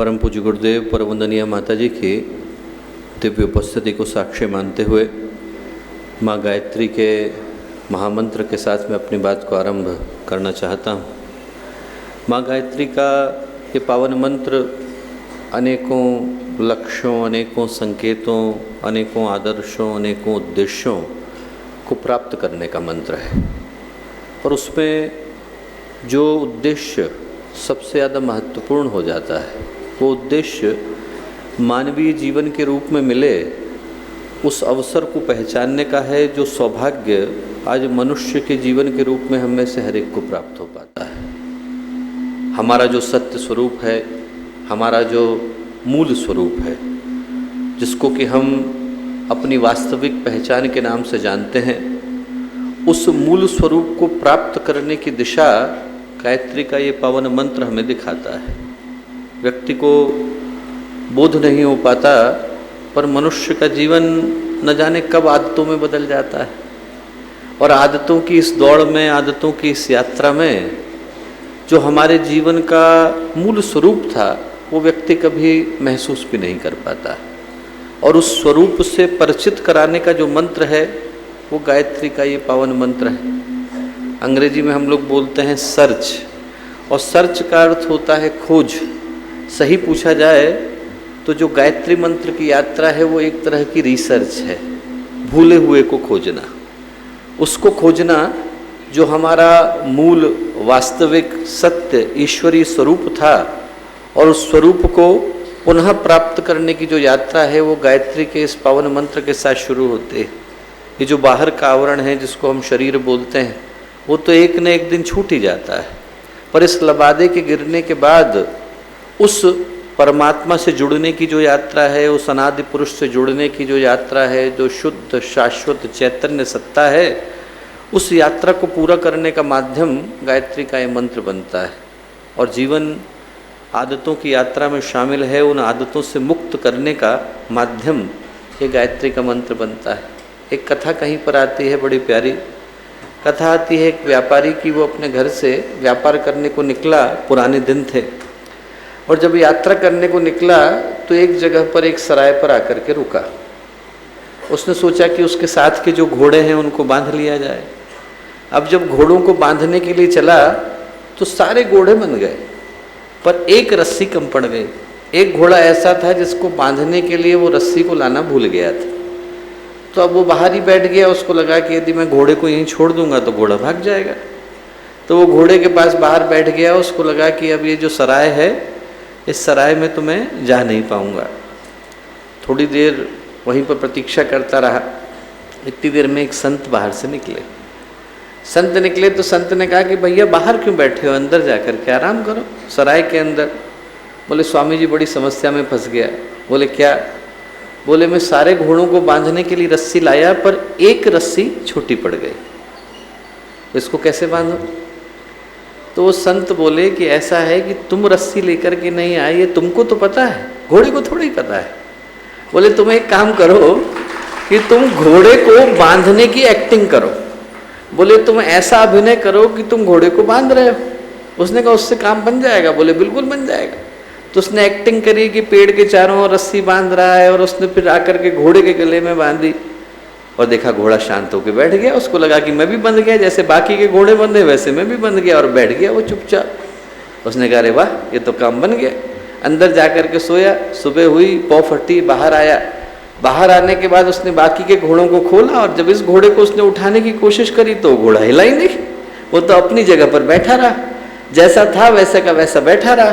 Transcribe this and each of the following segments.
परम पूज्य गुरुदेव परम वंदनीय माता जी की दिव्य उपस्थिति को साक्षी मानते हुए माँ गायत्री के महामंत्र के साथ मैं अपनी बात को आरंभ करना चाहता हूँ। माँ गायत्री का ये पावन मंत्र अनेकों लक्ष्यों, अनेकों संकेतों, अनेकों आदर्शों, अनेकों उद्देश्यों को प्राप्त करने का मंत्र है। और उसमें जो उद्देश्य सबसे ज़्यादा महत्वपूर्ण हो जाता है वो उद्देश्य मानवीय जीवन के रूप में मिले उस अवसर को पहचानने का है, जो सौभाग्य आज मनुष्य के जीवन के रूप में हम में से हर एक को प्राप्त हो पाता है। हमारा जो सत्य स्वरूप है, हमारा जो मूल स्वरूप है, जिसको कि हम अपनी वास्तविक पहचान के नाम से जानते हैं, उस मूल स्वरूप को प्राप्त करने की दिशा गायत्री का ये पावन मंत्र हमें दिखाता है। व्यक्ति को बोध नहीं हो पाता, पर मनुष्य का जीवन न जाने कब आदतों में बदल जाता है, और आदतों की इस दौड़ में, आदतों की इस यात्रा में जो हमारे जीवन का मूल स्वरूप था वो व्यक्ति कभी महसूस भी नहीं कर पाता। और उस स्वरूप से परिचित कराने का जो मंत्र है वो गायत्री का ये पावन मंत्र है। अंग्रेजी में हम लोग बोलते हैं सर्च, और सर्च का अर्थ होता है खोज। सही पूछा जाए तो जो गायत्री मंत्र की यात्रा है वो एक तरह की रिसर्च है, भूले हुए को खोजना, उसको खोजना जो हमारा मूल वास्तविक सत्य ईश्वरीय स्वरूप था, और उस स्वरूप को पुनः प्राप्त करने की जो यात्रा है वो गायत्री के इस पावन मंत्र के साथ शुरू होते है। ये जो बाहर का आवरण है जिसको हम शरीर बोलते हैं वो तो एक न एक दिन छूट ही जाता है, पर इस लबादे के गिरने के बाद उस परमात्मा से जुड़ने की जो यात्रा है, उस अनादि पुरुष से जुड़ने की जो यात्रा है, जो शुद्ध शाश्वत चैतन्य सत्ता है, उस यात्रा को पूरा करने का माध्यम गायत्री का ये मंत्र बनता है। और जीवन आदतों की यात्रा में शामिल है, उन आदतों से मुक्त करने का माध्यम ये गायत्री का मंत्र बनता है। एक कथा कहीं पर आती है, बड़ी प्यारी कथा आती है। एक व्यापारी की, वो अपने घर से व्यापार करने को निकला, पुराने दिन थे, और जब यात्रा करने को निकला तो एक जगह पर एक सराय पर आकर के रुका। उसने सोचा कि उसके साथ के जो घोड़े हैं उनको बांध लिया जाए। अब जब घोड़ों को बांधने के लिए चला तो सारे घोड़े बन गए, पर एक रस्सी कम पड़ गई। एक घोड़ा ऐसा था जिसको बांधने के लिए वो रस्सी को लाना भूल गया था। तो अब वो बाहर ही बैठ गया, उसको लगा कि यदि मैं घोड़े को यहीं छोड़ दूंगा तो घोड़ा भाग जाएगा। तो वो घोड़े के पास बाहर बैठ गया, उसको लगा कि अब ये जो सराय है, इस सराय में तो मैं जा नहीं पाऊंगा। थोड़ी देर वहीं पर प्रतीक्षा करता रहा। इतनी देर में एक संत बाहर से निकले। संत निकले तो संत ने कहा कि भैया बाहर क्यों बैठे हो, अंदर जाकर के आराम करो सराय के अंदर। बोले स्वामी जी बड़ी समस्या में फंस गया। बोले क्या? बोले मैं सारे घोड़ों को बांधने के लिए रस्सी लाया, पर एक रस्सी छोटी पड़ गई, इसको कैसे बांधो? तो वो संत बोले कि ऐसा है कि तुम रस्सी लेकर के नहीं आए, ये तुमको तो पता है, घोड़े को थोड़ी पता है। बोले तुम एक काम करो कि तुम घोड़े को बांधने की एक्टिंग करो। बोले तुम ऐसा अभिनय करो कि तुम घोड़े को बांध रहे हो। उसने कहा उससे काम बन जाएगा? बोले बिल्कुल बन जाएगा। तो उसने एक्टिंग करी कि पेड़ के चारों ओर रस्सी बांध रहा है, और उसने फिर आकर के घोड़े के गले में बांधी, और देखा घोड़ा शांत होकर बैठ गया। उसको लगा कि मैं भी बंध गया, जैसे बाकी के घोड़े बंधे वैसे मैं भी बंध गया, और बैठ गया वो चुपचाप। उसने कहा अरे वाह, ये तो काम बन गया। अंदर जाकर के सोया। सुबह हुई, पौ फटी, बाहर आया। बाहर आने के बाद उसने बाकी के घोड़ों को खोला, और जब इस घोड़े को उसने उठाने की कोशिश करी तो घोड़ा हिला ही नहीं, वो तो अपनी जगह पर बैठा रहा, जैसा था वैसे का वैसा बैठा रहा।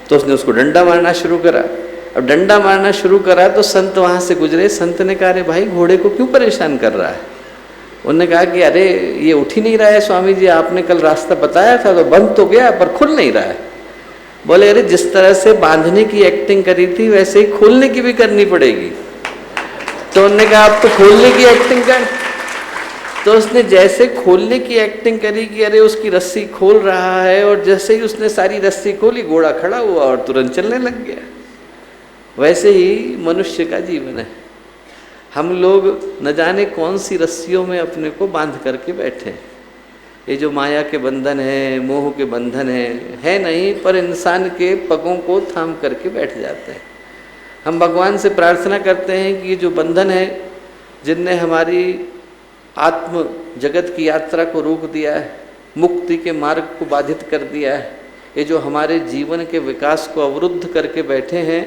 तो उसने उसको डंडा मारना शुरू करा। अब डंडा मारना शुरू करा तो संत वहाँ से गुजरे। संत ने कहा अरे भाई घोड़े को क्यों परेशान कर रहा है? उन्होंने कहा कि अरे ये उठ ही नहीं रहा है स्वामी जी, आपने कल रास्ता बताया था तो बंद तो गया पर खुल नहीं रहा है। बोले अरे जिस तरह से बांधने की एक्टिंग करी थी वैसे ही खोलने की भी करनी पड़ेगी। तो उन्होंने कहा आप तो खोलने की एक्टिंग कर। तो उसने जैसे खोलने की एक्टिंग करी कि अरे उसकी रस्सी खोल रहा है, और जैसे ही उसने सारी रस्सी खोली घोड़ा खड़ा हुआ और तुरंत चलने लग गया। वैसे ही मनुष्य का जीवन है। हम लोग न जाने कौन सी रस्सियों में अपने को बांध करके बैठे हैं। ये जो माया के बंधन है, मोह के बंधन है नहीं, पर इंसान के पगों को थाम करके बैठ जाते हैं। हम भगवान से प्रार्थना करते हैं कि ये जो बंधन है, जिनने हमारी आत्म जगत की यात्रा को रोक दिया है, मुक्ति के मार्ग को बाधित कर दिया है, ये जो हमारे जीवन के विकास को अवरुद्ध करके बैठे हैं,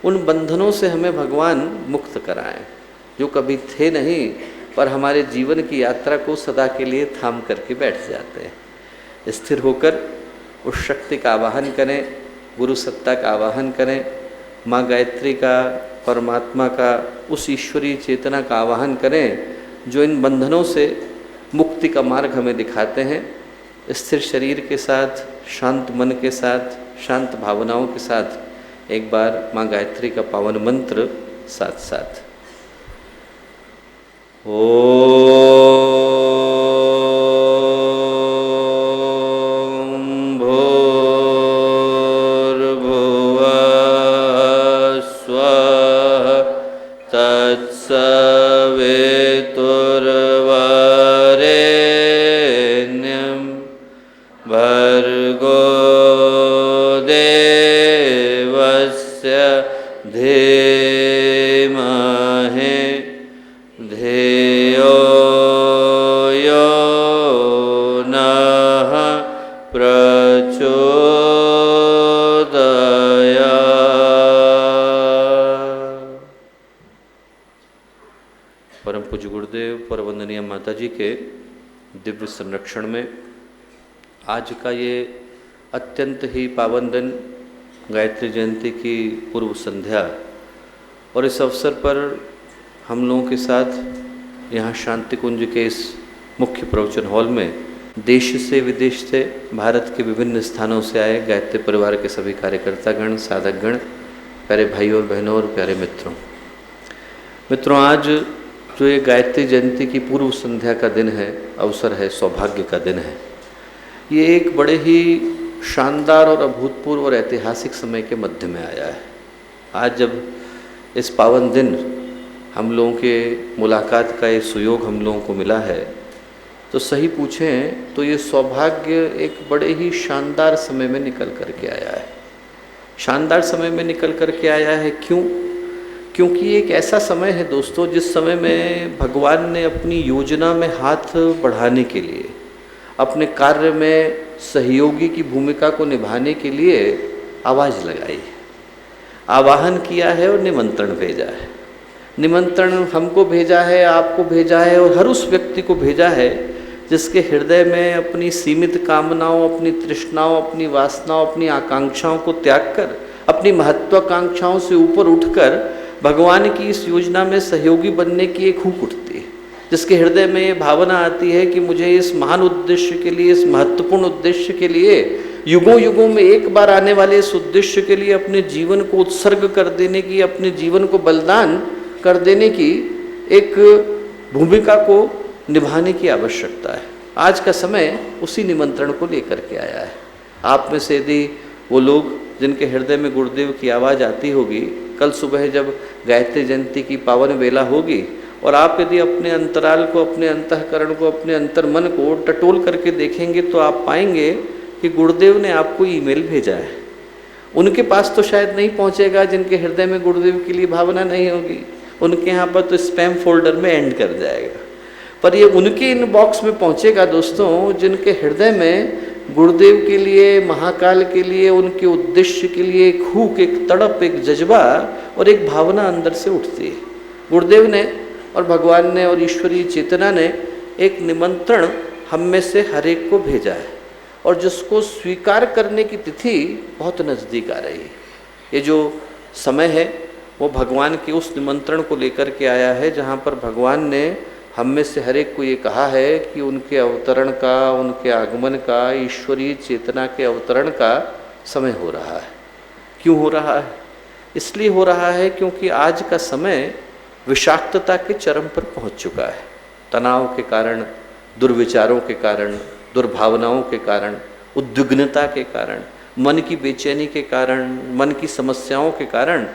उन बंधनों से हमें भगवान मुक्त कराएं, जो कभी थे नहीं पर हमारे जीवन की यात्रा को सदा के लिए थाम करके बैठ जाते हैं। स्थिर होकर उस शक्ति का आवाहन करें, गुरु सत्ता का आवाहन करें, माँ गायत्री का, परमात्मा का, उस ईश्वरीय चेतना का आवाहन करें जो इन बंधनों से मुक्ति का मार्ग हमें दिखाते हैं। स्थिर शरीर के साथ, शांत मन के साथ, शांत भावनाओं के साथ एक बार माँ गायत्री का पावन मंत्र साथ साथ। परम पूज्य गुरुदेव, पर वंदनीय माता जी के दिव्य संरक्षण में आज का ये अत्यंत ही पावन दिन, गायत्री जयंती की पूर्व संध्या, और इस अवसर पर हम लोगों के साथ यहाँ शांति कुंज के इस मुख्य प्रवचन हॉल में देश से विदेश से, भारत के विभिन्न स्थानों से आए गायत्री परिवार के सभी कार्यकर्तागण, साधकगण, प्यारे भाइयों और बहनों और प्यारे मित्रों, आज जो ये गायत्री जयंती की पूर्व संध्या का दिन है, अवसर है, सौभाग्य का दिन है। ये एक बड़े ही शानदार और अभूतपूर्व और ऐतिहासिक समय के मध्य में आया है। आज जब इस पावन दिन हम लोगों के मुलाकात का ये सुयोग हम लोगों को मिला है, तो सही पूछें तो ये सौभाग्य एक बड़े ही शानदार समय में निकल कर के आया है। शानदार समय में निकल कर के आया है क्यों? क्योंकि एक ऐसा समय है दोस्तों, जिस समय में भगवान ने अपनी योजना में हाथ बढ़ाने के लिए, अपने कार्य में सहयोगी की भूमिका को निभाने के लिए आवाज़ लगाई, आवाहन किया है और निमंत्रण भेजा है। निमंत्रण हमको भेजा है, आपको भेजा है, और हर उस व्यक्ति को भेजा है जिसके हृदय में अपनी सीमित कामनाओं, अपनी तृष्णाओं, अपनी वासनाओं, अपनी आकांक्षाओं को त्याग कर, अपनी महत्वाकांक्षाओं से ऊपर उठकर भगवान की इस योजना में सहयोगी बनने की एक हुक उठती है, जिसके हृदय में ये भावना आती है कि मुझे इस महान उद्देश्य के लिए, इस महत्वपूर्ण उद्देश्य के लिए, युगों युगों में एक बार आने वाले इस उद्देश्य के लिए अपने जीवन को उत्सर्ग कर देने की, अपने जीवन को बलिदान कर देने की एक भूमिका को निभाने की आवश्यकता है। आज का समय उसी निमंत्रण को लेकर के आया है। आप में से यदि वो लोग जिनके हृदय में गुरुदेव की आवाज़ आती होगी, कल सुबह जब गायत्री जयंती की पावन बेला होगी और आप यदि अपने अंतराल को, अपने अंतःकरण को, अपने अंतर्मन को टटोल करके देखेंगे तो आप पाएंगे कि गुरुदेव ने आपको ईमेल भेजा है। उनके पास तो शायद नहीं पहुंचेगा जिनके हृदय में गुरुदेव के लिए भावना नहीं होगी, उनके यहाँ पर तो स्पैम फोल्डर में एंड कर जाएगा, पर ये उनके इनबॉक्स में पहुंचेगा दोस्तों जिनके हृदय में गुरुदेव के लिए, महाकाल के लिए, उनके उद्देश्य के लिए एक हुक, एक तड़प, एक जज्बा और एक भावना अंदर से उठती है। गुरुदेव ने और भगवान ने और ईश्वरीय चेतना ने एक निमंत्रण हम में से हर एक को भेजा है, और जिसको स्वीकार करने की तिथि बहुत नज़दीक आ रही है। ये जो समय है वो भगवान के उस निमंत्रण को लेकर के आया है, जहाँ पर भगवान ने हम में से हर एक को ये कहा है कि उनके अवतरण का, उनके आगमन का, ईश्वरीय चेतना के अवतरण का समय हो रहा है। क्यों हो रहा है? इसलिए हो रहा है क्योंकि आज का समय विषाक्तता के चरम पर पहुंच चुका है। तनाव के कारण, दुर्विचारों के कारण, दुर्भावनाओं के कारण, उद्विग्नता के कारण, मन की बेचैनी के कारण, मन की समस्याओं के कारण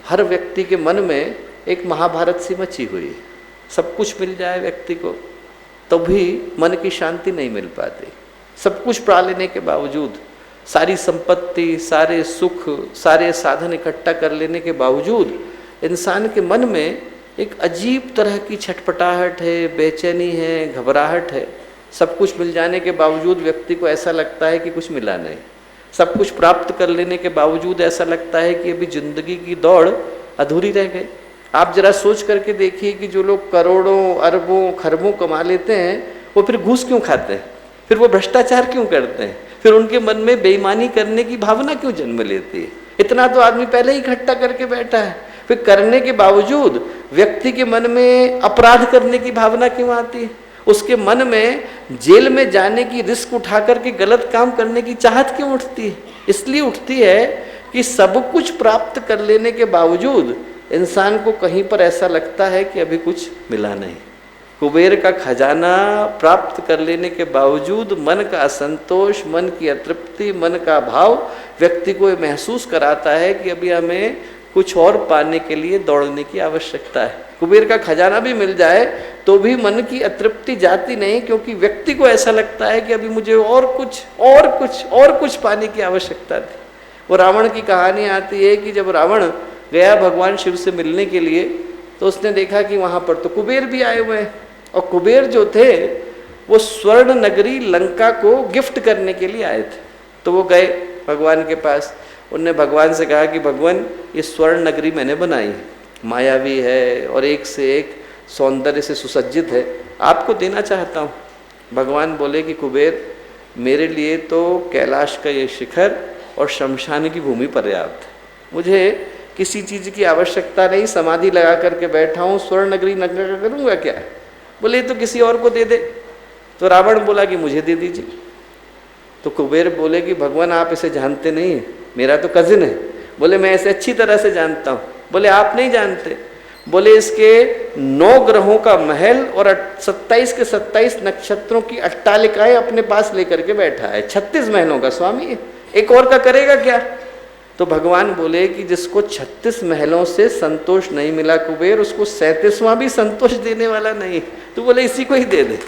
हर व्यक्ति के मन में एक महाभारत सी मची हुई है। सब कुछ मिल जाए व्यक्ति को, तो भी मन की शांति नहीं मिल पाती। सब कुछ पा लेने के बावजूद, सारी संपत्ति, सारे सुख, सारे साधन इकट्ठा कर लेने के बावजूद इंसान के मन में एक अजीब तरह की छटपटाहट है, बेचैनी है, घबराहट है। सब कुछ मिल जाने के बावजूद व्यक्ति को ऐसा लगता है कि कुछ मिला नहीं। सब कुछ प्राप्त कर लेने के बावजूद ऐसा लगता है कि अभी जिंदगी की दौड़ अधूरी रह गई। आप जरा सोच करके देखिए कि जो लोग करोड़ों, अरबों, खरबों कमा लेते हैं, वो फिर घूस क्यों खाते हैं, फिर वो भ्रष्टाचार क्यों करते हैं, फिर उनके मन में बेईमानी करने की भावना क्यों जन्म लेती है? इतना तो आदमी पहले ही इकट्ठा करके बैठा है, फिर करने के बावजूद व्यक्ति के मन में अपराध करने की भावना क्यों आती है? उसके मन में जेल में जाने की रिस्क उठा करके गलत काम करने की चाहत क्यों उठती है? इसलिए उठती है कि सब कुछ प्राप्त कर लेने के बावजूद इंसान को कहीं पर ऐसा लगता है कि अभी कुछ मिला नहीं। कुबेर का खजाना प्राप्त कर लेने के बावजूद मन का असंतोष, मन की अतृप्ति, मन का भाव व्यक्ति को महसूस कराता है कि अभी हमें कुछ और पाने के लिए दौड़ने की आवश्यकता है। कुबेर का खजाना भी मिल जाए तो भी मन की अतृप्ति जाती नहीं, क्योंकि व्यक्ति को ऐसा लगता है कि अभी मुझे और कुछ पाने की आवश्यकता थी। वो रावण की कहानी आती है कि जब रावण गया भगवान शिव से मिलने के लिए, तो उसने देखा कि वहाँ पर तो कुबेर भी आए हुए हैं, और कुबेर जो थे वो स्वर्ण नगरी लंका को गिफ्ट करने के लिए आए थे। तो वो गए भगवान के पास, उनने भगवान से कहा कि भगवान ये स्वर्ण नगरी मैंने बनाई है, मायावी है और एक से एक सौंदर्य से सुसज्जित है, आपको देना चाहता हूँ। भगवान बोले कि कुबेर, मेरे लिए तो कैलाश का ये शिखर और शमशान की भूमि पर्याप्त है, मुझे किसी चीज़ की आवश्यकता नहीं, समाधि लगा करके बैठा हूँ, स्वर्ण नगरी नगर करूँगा क्या? बोले तो किसी और को दे दे। तो रावण बोला कि मुझे दे दीजिए। तो कुबेर बोले कि भगवान आप इसे जानते नहीं हैं, मेरा तो कजिन है। बोले मैं इसे अच्छी तरह से जानता हूँ। बोले आप नहीं जानते। बोले इसके 9 ग्रहों का महल और 27 के 27 नक्षत्रों की अट्टालिकाएं अपने पास लेकर के बैठा है, 36 महलों का स्वामी है, एक और का करेगा क्या? तो भगवान बोले कि जिसको 36 महलों से संतोष नहीं मिला कुबेर, उसको 37वां भी संतोष देने वाला नहीं। तो बोले इसी को ही दे दे।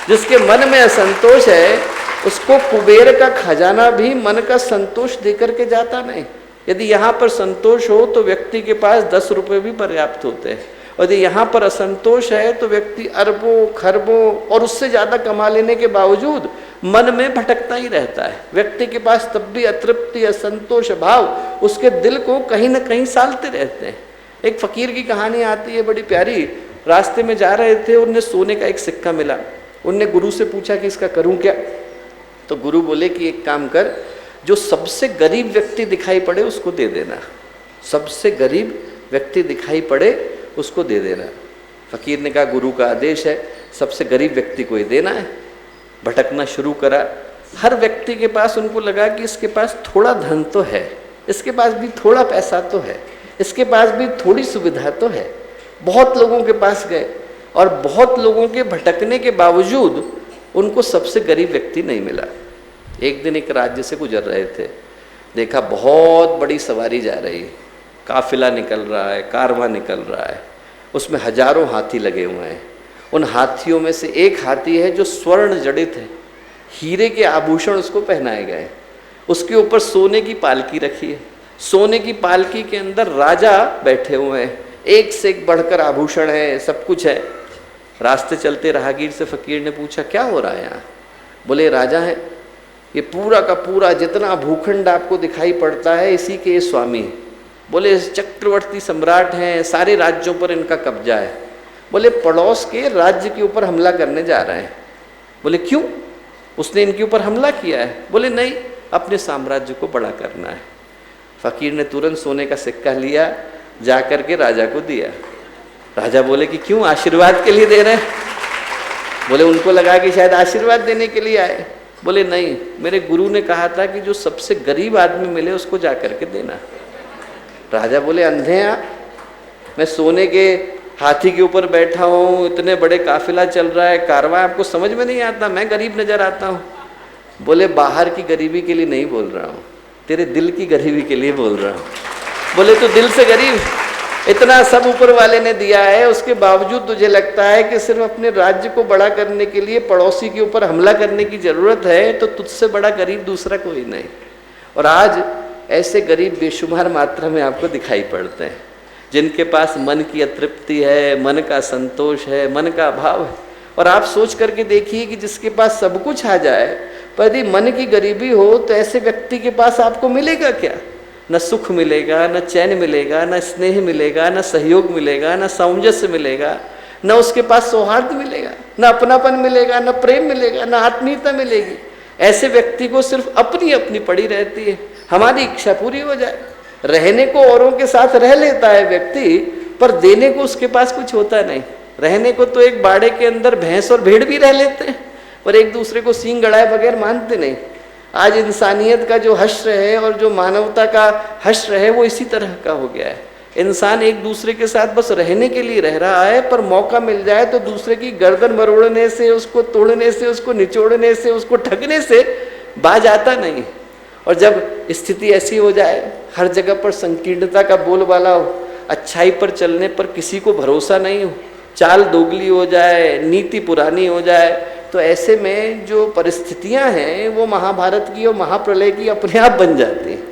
जिसके मन में असंतोष है उसको कुबेर का खजाना भी मन का संतोष देकर के जाता नहीं। यदि यहाँ पर संतोष हो तो व्यक्ति के पास 10 रुपये भी पर्याप्त होते हैं, और यदि यहाँ पर असंतोष है तो व्यक्ति अरबों, खरबों और उससे ज़्यादा कमा लेने के बावजूद मन में भटकता ही रहता है। व्यक्ति के पास तब भी अतृप्ति, असंतोष भाव उसके दिल को कहीं ना कहीं सालते रहते हैं। एक फकीर की कहानी आती है बड़ी प्यारी। रास्ते में जा रहे थे, उन्हें सोने का एक सिक्का मिला। उनने गुरु से पूछा कि इसका करूं क्या? तो गुरु बोले कि एक काम कर, जो सबसे गरीब व्यक्ति दिखाई पड़े उसको दे देना, सबसे गरीब व्यक्ति दिखाई पड़े उसको दे देना। फकीर ने कहा गुरु का आदेश है, सबसे गरीब व्यक्ति को ही देना है। भटकना शुरू करा। हर व्यक्ति के पास उनको लगा कि इसके पास थोड़ा धन तो है, इसके पास भी थोड़ा पैसा तो है, इसके पास भी थोड़ी सुविधा तो है। बहुत लोगों के पास गए और बहुत लोगों के भटकने के बावजूद उनको सबसे गरीब व्यक्ति नहीं मिला। एक दिन एक राज्य से गुजर रहे थे, देखा बहुत बड़ी सवारी जा रही है, काफिला निकल रहा है, कारवां निकल रहा है, उसमें हजारों हाथी लगे हुए हैं। उन हाथियों में से एक हाथी है जो स्वर्ण जड़ित है, हीरे के आभूषण उसको पहनाए गए, उसके ऊपर सोने की पालकी रखी है, सोने की पालकी के अंदर राजा बैठे हुए हैं, एक से एक बढ़कर आभूषण है, सब कुछ है। रास्ते चलते राहगीर से फकीर ने पूछा क्या हो रहा है यहाँ? बोले राजा है, ये पूरा का पूरा जितना भूखंड आपको दिखाई पड़ता है इसी के ये स्वामी है। बोले चक्रवर्ती सम्राट हैं, सारे राज्यों पर इनका कब्जा है। बोले पड़ोस के राज्य के ऊपर हमला करने जा रहे हैं। बोले क्यों, उसने इनके ऊपर हमला किया है? बोले नहीं, अपने साम्राज्य को बड़ा करना है। फकीर ने तुरंत सोने का सिक्का लिया, जा कर के राजा को दिया। राजा बोले कि क्यों, आशीर्वाद के लिए दे रहे हैं? बोले उनको लगा कि शायद आशीर्वाद देने के लिए आए। बोले नहीं, मेरे गुरु ने कहा था कि जो सबसे गरीब आदमी मिले उसको जा कर के देना। राजा बोले अंधे हैं आप, मैं सोने के हाथी के ऊपर बैठा हूँ, इतने बड़े काफिला चल रहा है, कारवां, आपको समझ में नहीं आता? मैं गरीब नजर आता हूँ? बोले बाहर की गरीबी के लिए नहीं बोल रहा हूँ, तेरे दिल की गरीबी के लिए बोल रहा हूँ। बोले तो दिल से गरीब, इतना सब ऊपर वाले ने दिया है, उसके बावजूद तुझे लगता है कि सिर्फ अपने राज्य को बड़ा करने के लिए पड़ोसी के ऊपर हमला करने की जरूरत है, तो तुझसे बड़ा गरीब दूसरा कोई नहीं। और आज ऐसे गरीब बेशुमार मात्रा में आपको दिखाई पड़ते हैं, जिनके पास मन की अतृप्ति है, मन का संतोष है, मन का अभाव है। और आप सोच करके देखिए कि जिसके पास सब कुछ आ जाए पर यदि मन की गरीबी हो, तो ऐसे व्यक्ति के पास आपको मिलेगा क्या? न सुख मिलेगा, न चैन मिलेगा, न स्नेह मिलेगा, न सहयोग मिलेगा, न सामंजस्य मिलेगा, न उसके पास सौहार्द मिलेगा, न अपनापन मिलेगा, न प्रेम मिलेगा, न आत्मीयता मिलेगी। ऐसे व्यक्ति को सिर्फ अपनी अपनी पड़ी रहती है, हमारी इच्छा पूरी हो जाए। रहने को औरों के साथ रह लेता है व्यक्ति, पर देने को उसके पास कुछ होता नहीं। रहने को तो एक बाड़े के अंदर भैंस और भेड़ भी रह लेते हैं, पर एक दूसरे को सींग गड़ाए बगैर मानते नहीं। आज इंसानियत का जो हश्र है और जो मानवता का हश्र है वो इसी तरह का हो गया है। इंसान एक दूसरे के साथ बस रहने के लिए रह रहा है, पर मौका मिल जाए तो दूसरे की गर्दन मरोड़ने से, उसको तोड़ने से, उसको निचोड़ने से, उसको ठगने से बाज आता नहीं। और जब स्थिति ऐसी हो जाए, हर जगह पर संकीर्णता का बोलबाला हो, अच्छाई पर चलने पर किसी को भरोसा नहीं हो, चाल दोगली हो जाए, नीति पुरानी हो जाए, तो ऐसे में जो परिस्थितियां हैं वो महाभारत की और महाप्रलय की अपने आप बन जाती हैं।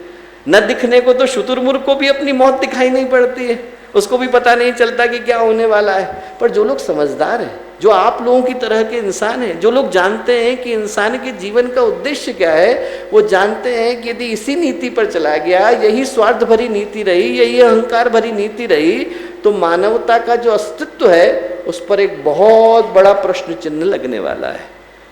न दिखने को तो शुतुरमुर्ग को भी अपनी मौत दिखाई नहीं पड़ती है, उसको भी पता नहीं चलता कि क्या होने वाला है। पर जो लोग समझदार हैं, जो आप लोगों की तरह के इंसान हैं, जो लोग जानते हैं कि इंसान के जीवन का उद्देश्य क्या है, वो जानते हैं कि यदि इसी नीति पर चला गया, यही स्वार्थ भरी नीति रही, यही अहंकार भरी नीति रही, तो मानवता का जो अस्तित्व है उस पर एक बहुत बड़ा प्रश्न चिन्ह लगने वाला है।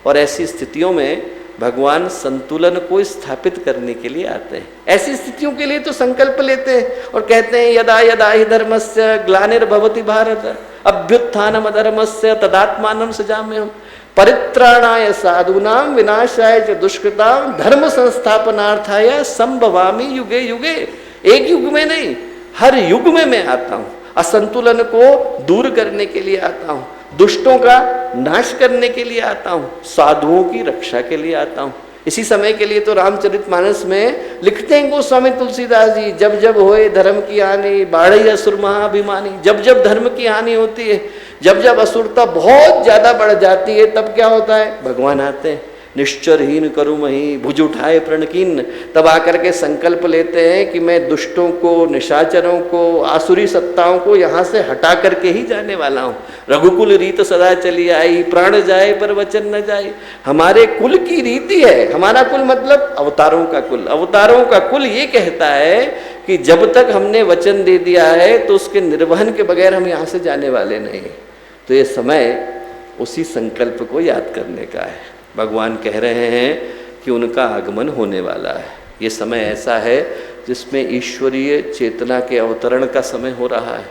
और ऐसी स्थितियों में भगवान संतुलन को स्थापित करने के लिए आते हैं। ऐसी स्थितियों के लिए तो संकल्प लेते हैं और कहते हैं यदा यदा हि धर्मस्य ग्लानिर्भवति भारत अभ्युत्थानम अधर्मस्य तदात्मानं सृजाम्यहम् परित्राणाय साधूनां विनाशाय च दुष्कृतां धर्म संस्थापनार्थाय संभवामि युगे युगे। एक युग में नहीं, हर युग में मैं आता हूँ। असंतुलन को दूर करने के लिए आता हूँ, दुष्टों का नाश करने के लिए आता हूँ, साधुओं की रक्षा के लिए आता हूँ। इसी समय के लिए तो रामचरितमानस में लिखते हैं गोस्वामी तुलसीदास जी, जब जब होए धर्म की हानि बाढ़ई असुर महाभिमानी। जब जब धर्म की हानि होती है, जब जब असुरता बहुत ज्यादा बढ़ जाती है, तब क्या होता है? भगवान आते हैं। निश्चरहीन करूँ मही भुज उठाए प्रणकीन, तब आकर के संकल्प लेते हैं कि मैं दुष्टों को, निशाचरों को, आसुरी सत्ताओं को यहाँ से हटा करके ही जाने वाला हूँ। रघुकुल रीत सदा चली आई, प्राण जाए पर वचन न जाए। हमारे कुल की रीति है, हमारा कुल मतलब अवतारों का कुल। अवतारों का कुल ये कहता है कि जब तक हमने वचन दे दिया है तो उसके निर्वहन के बगैर हम यहाँ से जाने वाले नहीं। तो ये समय उसी संकल्प को याद करने का है। भगवान कह रहे हैं कि उनका आगमन होने वाला है। ये समय ऐसा है जिसमें ईश्वरीय चेतना के अवतरण का समय हो रहा है।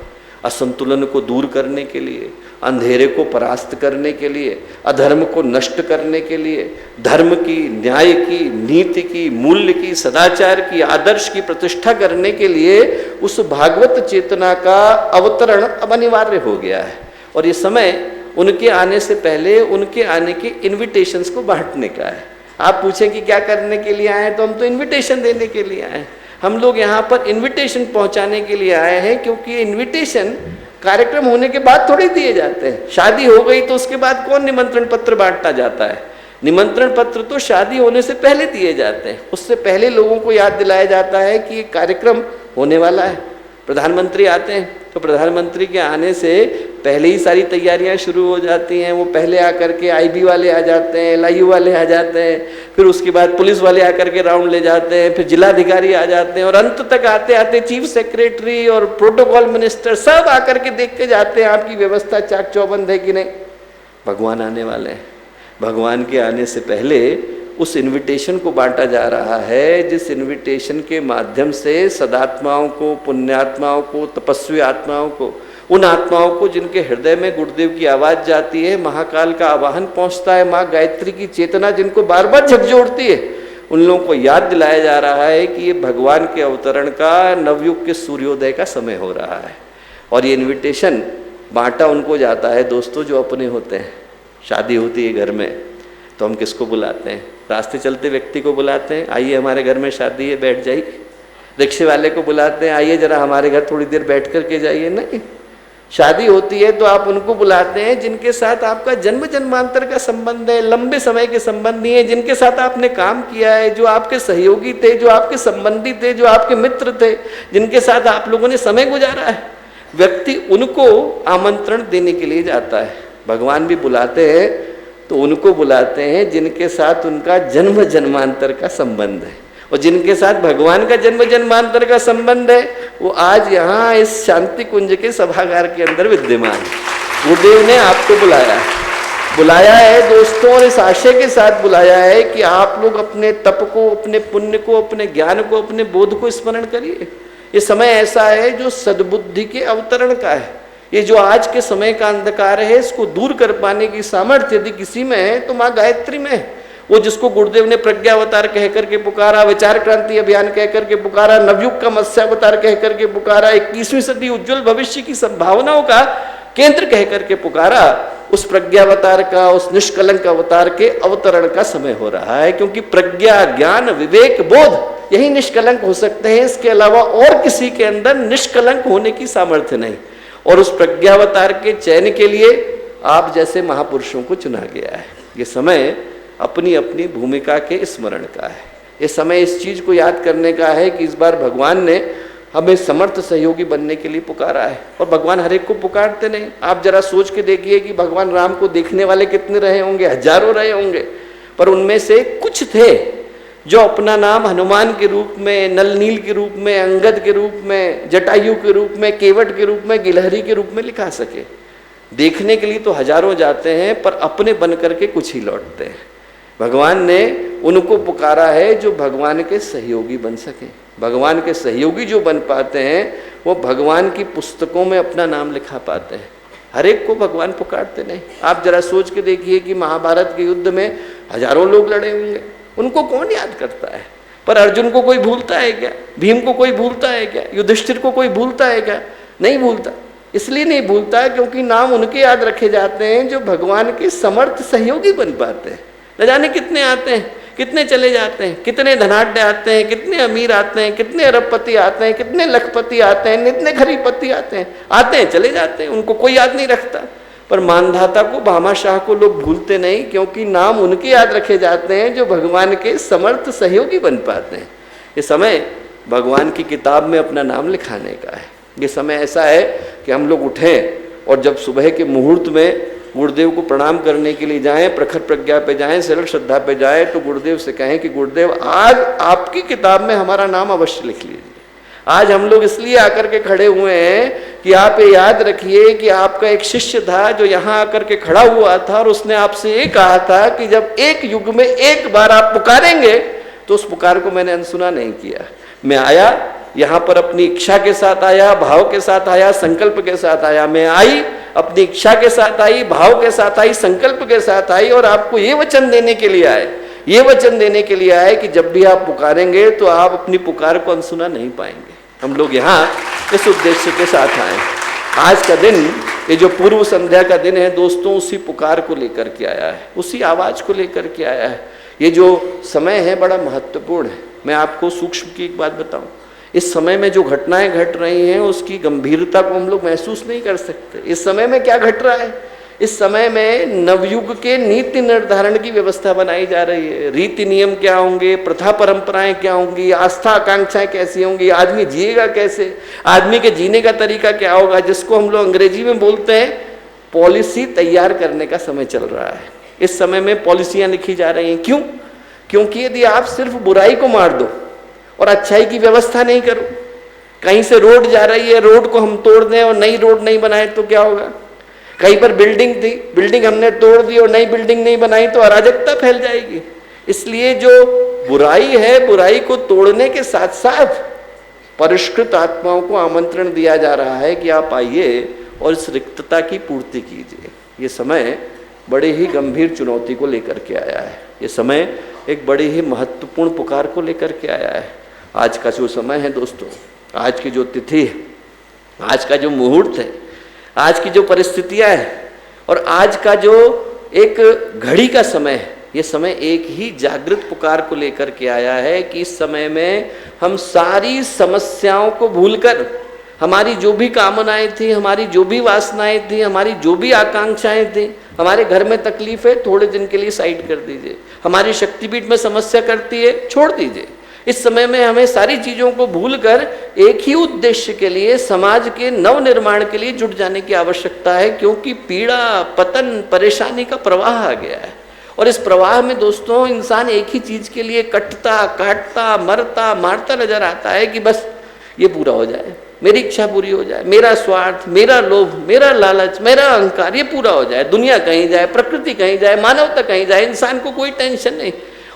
असंतुलन को दूर करने के लिए, अंधेरे को परास्त करने के लिए, अधर्म को नष्ट करने के लिए, धर्म की, न्याय की, नीति की, मूल्य की, सदाचार की, आदर्श की प्रतिष्ठा करने के लिए उस भागवत चेतना का अवतरण अब अनिवार्य हो गया है। और ये समय उनके आने से पहले उनके आने के इन्विटेशंस को बांटने का है। आप पूछें कि क्या करने के लिए आए हैं, तो हम तो इन्विटेशन देने के लिए आए हैं। हम लोग यहाँ पर इन्विटेशन पहुँचाने के लिए आए हैं, क्योंकि इन्विटेशन कार्यक्रम होने के बाद थोड़ी दिए जाते हैं। शादी हो गई तो उसके बाद कौन निमंत्रण पत्र बांटना जाता है? निमंत्रण पत्र तो शादी होने से पहले दिए जाते हैं। उससे पहले लोगों को याद दिलाया जाता है कि ये कार्यक्रम होने वाला है। प्रधानमंत्री आते हैं तो प्रधानमंत्री के आने से पहले ही सारी तैयारियां शुरू हो जाती हैं। वो पहले आकर के आईबी वाले आ जाते हैं, LIU वाले आ जाते हैं, फिर उसके बाद पुलिस वाले आकर के राउंड ले जाते हैं, फिर जिलाधिकारी आ जाते हैं, और अंत तक आते आते चीफ सेक्रेटरी और प्रोटोकॉल मिनिस्टर सब आकर के देख के जाते हैं आपकी व्यवस्था चाक चौबंद है कि नहीं। भगवान आने वाले हैं। भगवान के आने से पहले उस इन्विटेशन को बांटा जा रहा है, जिस इन्विटेशन के माध्यम से सदात्माओं को, पुण्यात्माओं को, तपस्वी आत्माओं को, उन आत्माओं को जिनके हृदय में गुरुदेव की आवाज़ जाती है, महाकाल का आवाहन पहुंचता है, माँ गायत्री की चेतना जिनको बार बार झकझोरती है, उन लोगों को याद दिलाया जा रहा है कि ये भगवान के अवतरण का, नवयुग के सूर्योदय का समय हो रहा है। और ये इन्विटेशन बांटा उनको जाता है दोस्तों जो अपने होते हैं। शादी होती है घर में तो हम किसको बुलाते हैं? रास्ते चलते व्यक्ति को बुलाते हैं, आइए हमारे घर में शादी है, बैठ जाइए। रिक्शे वाले को बुलाते हैं, आइए जरा हमारे घर थोड़ी देर बैठ कर के जाइए, नहीं। शादी होती है तो आप उनको बुलाते हैं जिनके साथ आपका जन्म जन्मांतर का संबंध है, लंबे समय के संबंधी है, जिनके साथ आपने काम किया है, जो आपके सहयोगी थे, जो आपके संबंधी थे, जो आपके मित्र थे, जिनके साथ आप लोगों ने समय गुजारा है। व्यक्ति उनको आमंत्रण देने के लिए जाता है। भगवान भी बुलाते हैं तो उनको बुलाते हैं जिनके साथ उनका जन्म जन्मांतर का संबंध है, और जिनके साथ भगवान का जन्म जन्मांतर का संबंध है वो आज यहाँ इस शांति कुंज के सभागार के अंदर विद्यमान है। गुरुदेव ने आपको बुलाया है दोस्तों, और इस आशय के साथ बुलाया है कि आप लोग अपने तप को, अपने पुण्य को, अपने ज्ञान को, अपने बोध को स्मरण करिए। ये समय ऐसा है जो सद्बुद्धि के अवतरण का है। ये जो आज के समय का अंधकार है, इसको दूर कर पाने की सामर्थ्य यदि किसी में है तो माँ गायत्री में है। वो जिसको गुरुदेव ने प्रज्ञावतार कह करके पुकारा, विचार क्रांति अभियान कह करके पुकारा, नवयुग का मत्स्यावतार कह करके पुकारा, 21वीं सदी उज्जवल भविष्य की संभावनाओं का केंद्र कह करके पुकारा, उस प्रज्ञावतार का, उस निष्कलंक अवतार के अवतरण का समय हो रहा है। क्योंकि प्रज्ञा, ज्ञान, विवेक, बोध यही निष्कलंक हो सकते हैं, इसके अलावा और किसी के अंदर निष्कलंक होने की सामर्थ्य नहीं। और उस प्रज्ञावतार के चयन के लिए आप जैसे महापुरुषों को चुना गया है। ये समय अपनी अपनी भूमिका के स्मरण का है। ये समय इस चीज को याद करने का है कि इस बार भगवान ने हमें समर्थ सहयोगी बनने के लिए पुकारा है। और भगवान हर एक को पुकारते नहीं। आप जरा सोच के देखिए कि भगवान राम को देखने वाले कितने रहे होंगे, हजारों रहे होंगे, पर उनमें से कुछ थे जो अपना नाम हनुमान के रूप में, नल नील के रूप में, अंगद के रूप में, जटायु के रूप में, केवट के रूप में, गिलहरी के रूप में लिखा सके। देखने के लिए तो हजारों जाते हैं पर अपने बन करके कुछ ही लौटते हैं। भगवान ने उनको पुकारा है जो भगवान के सहयोगी बन सके। भगवान के सहयोगी जो बन पाते हैं वो भगवान की पुस्तकों में अपना नाम लिखा पाते हैं। हर एक को भगवान पुकारते नहीं। आप जरा सोच के देखिए कि महाभारत के युद्ध में हजारों लोग लड़े होंगे, उनको कौन याद करता है? पर अर्जुन को कोई भूलता है क्या? भीम को कोई भूलता है क्या? युधिष्ठिर को कोई भूलता है क्या? नहीं भूलता। इसलिए नहीं भूलता क्योंकि नाम उनके याद रखे जाते हैं जो भगवान के समर्थ सहयोगी बन पाते हैं। न जाने कितने आते हैं, कितने चले जाते हैं, कितने धनाढ्य आते हैं, कितने अमीर आते हैं, कितने अरबपति आते हैं, कितने लखपति आते हैं, कितने खरीपति आते हैं, चले जाते हैं, उनको कोई याद नहीं रखता। पर मानधाता को, भामाशाह को लोग भूलते नहीं क्योंकि नाम उनके याद रखे जाते हैं जो भगवान के समर्थ सहयोगी बन पाते हैं। ये समय भगवान की किताब में अपना नाम लिखाने का है। ये समय ऐसा है कि हम लोग उठें और जब सुबह के मुहूर्त में गुरुदेव को प्रणाम करने के लिए जाएं, प्रखर प्रज्ञा पे जाएं, सरल श्रद्धा पे जाएं, तो गुरुदेव से कहें कि गुरुदेव आज आपकी किताब में हमारा नाम अवश्य लिख लीजिए। आज हम लोग इसलिए आकर के खड़े हुए हैं कि आप ये याद रखिए कि आपका एक शिष्य था जो यहाँ आकर के खड़ा हुआ था और उसने आपसे ये कहा था कि जब एक युग में एक बार आप पुकारेंगे तो उस पुकार को मैंने अनसुना नहीं किया। मैं आया, यहाँ पर अपनी इच्छा के साथ आया, भाव के साथ आया, संकल्प के साथ आया। मैं आई, अपनी इच्छा के साथ आई, भाव के साथ आई, संकल्प के साथ आई, और आपको ये वचन देने के लिए आए, ये वचन देने के लिए आए कि जब भी आप पुकारेंगे तो आप अपनी पुकार को अनसुना नहीं पाएंगे। हम लोग यहाँ इस उद्देश्य के साथ आए। आज का दिन, ये जो पूर्व संध्या का दिन है दोस्तों, उसी पुकार को लेकर के आया है, उसी आवाज को लेकर के आया है। ये जो समय है बड़ा महत्वपूर्ण है। मैं आपको सूक्ष्म की एक बात बताऊं, इस समय में जो घटनाएं घट रही हैं उसकी गंभीरता को हम लोग महसूस नहीं कर सकते। इस समय में क्या घट रहा है? इस समय में नवयुग के नीति निर्धारण की व्यवस्था बनाई जा रही है। रीति नियम क्या होंगे, प्रथा परंपराएं क्या होंगी, आस्था आकांक्षाएं कैसी होंगी, आदमी जिएगा कैसे, आदमी के जीने का तरीका क्या होगा, जिसको हम लोग अंग्रेजी में बोलते हैं पॉलिसी तैयार करने का समय चल रहा है। इस समय में पॉलिसियां लिखी जा रही हैं। क्यों? क्योंकि यदि आप सिर्फ बुराई को मार दो और अच्छाई की व्यवस्था नहीं करो, कहीं से रोड जा रही है, रोड को हम तोड़ दें और नई रोड नहीं बनाए तो क्या होगा? कहीं पर बिल्डिंग थी, बिल्डिंग हमने तोड़ दी और नई बिल्डिंग नहीं बनाई तो अराजकता फैल जाएगी। इसलिए जो बुराई है, बुराई को तोड़ने के साथ साथ परिष्कृत आत्माओं को आमंत्रण दिया जा रहा है कि आप आइए और इस रिक्तता की पूर्ति कीजिए। ये समय बड़े ही गंभीर चुनौती को लेकर के आया है। ये समय एक बड़ी ही महत्वपूर्ण पुकार को लेकर के आया है। आज का जो समय है दोस्तों, आज की जो तिथि है, आज का जो मुहूर्त है, आज की जो परिस्थितियां हैं और आज का जो एक घड़ी का समय है, ये समय एक ही जागृत पुकार को लेकर के आया है कि इस समय में हम सारी समस्याओं को भूलकर, हमारी जो भी कामनाएं थी, हमारी जो भी वासनाएं थी, हमारी जो भी आकांक्षाएं थी, हमारे घर में तकलीफ है थोड़े दिन के लिए साइड कर दीजिए, हमारी शक्तिपीठ में समस्या करती है छोड़ दीजिए। इस समय में हमें सारी चीजों को भूलकर एक ही उद्देश्य के लिए, समाज के नव निर्माण के लिए जुट जाने की आवश्यकता है, क्योंकि पीड़ा, पतन, परेशानी का प्रवाह आ गया है। और इस प्रवाह में दोस्तों इंसान एक ही चीज के लिए कटता, काटता, मरता, मारता नजर आता है कि बस ये पूरा हो जाए, मेरी इच्छा पूरी हो जाए, मेरा स्वार्थ, मेरा लोभ, मेरा लालच, मेरा अहंकार ये पूरा हो जाए, दुनिया कहीं जाए, प्रकृति कहीं जाए, मानवता कहीं जाए, इंसान को कोई टेंशन नहीं।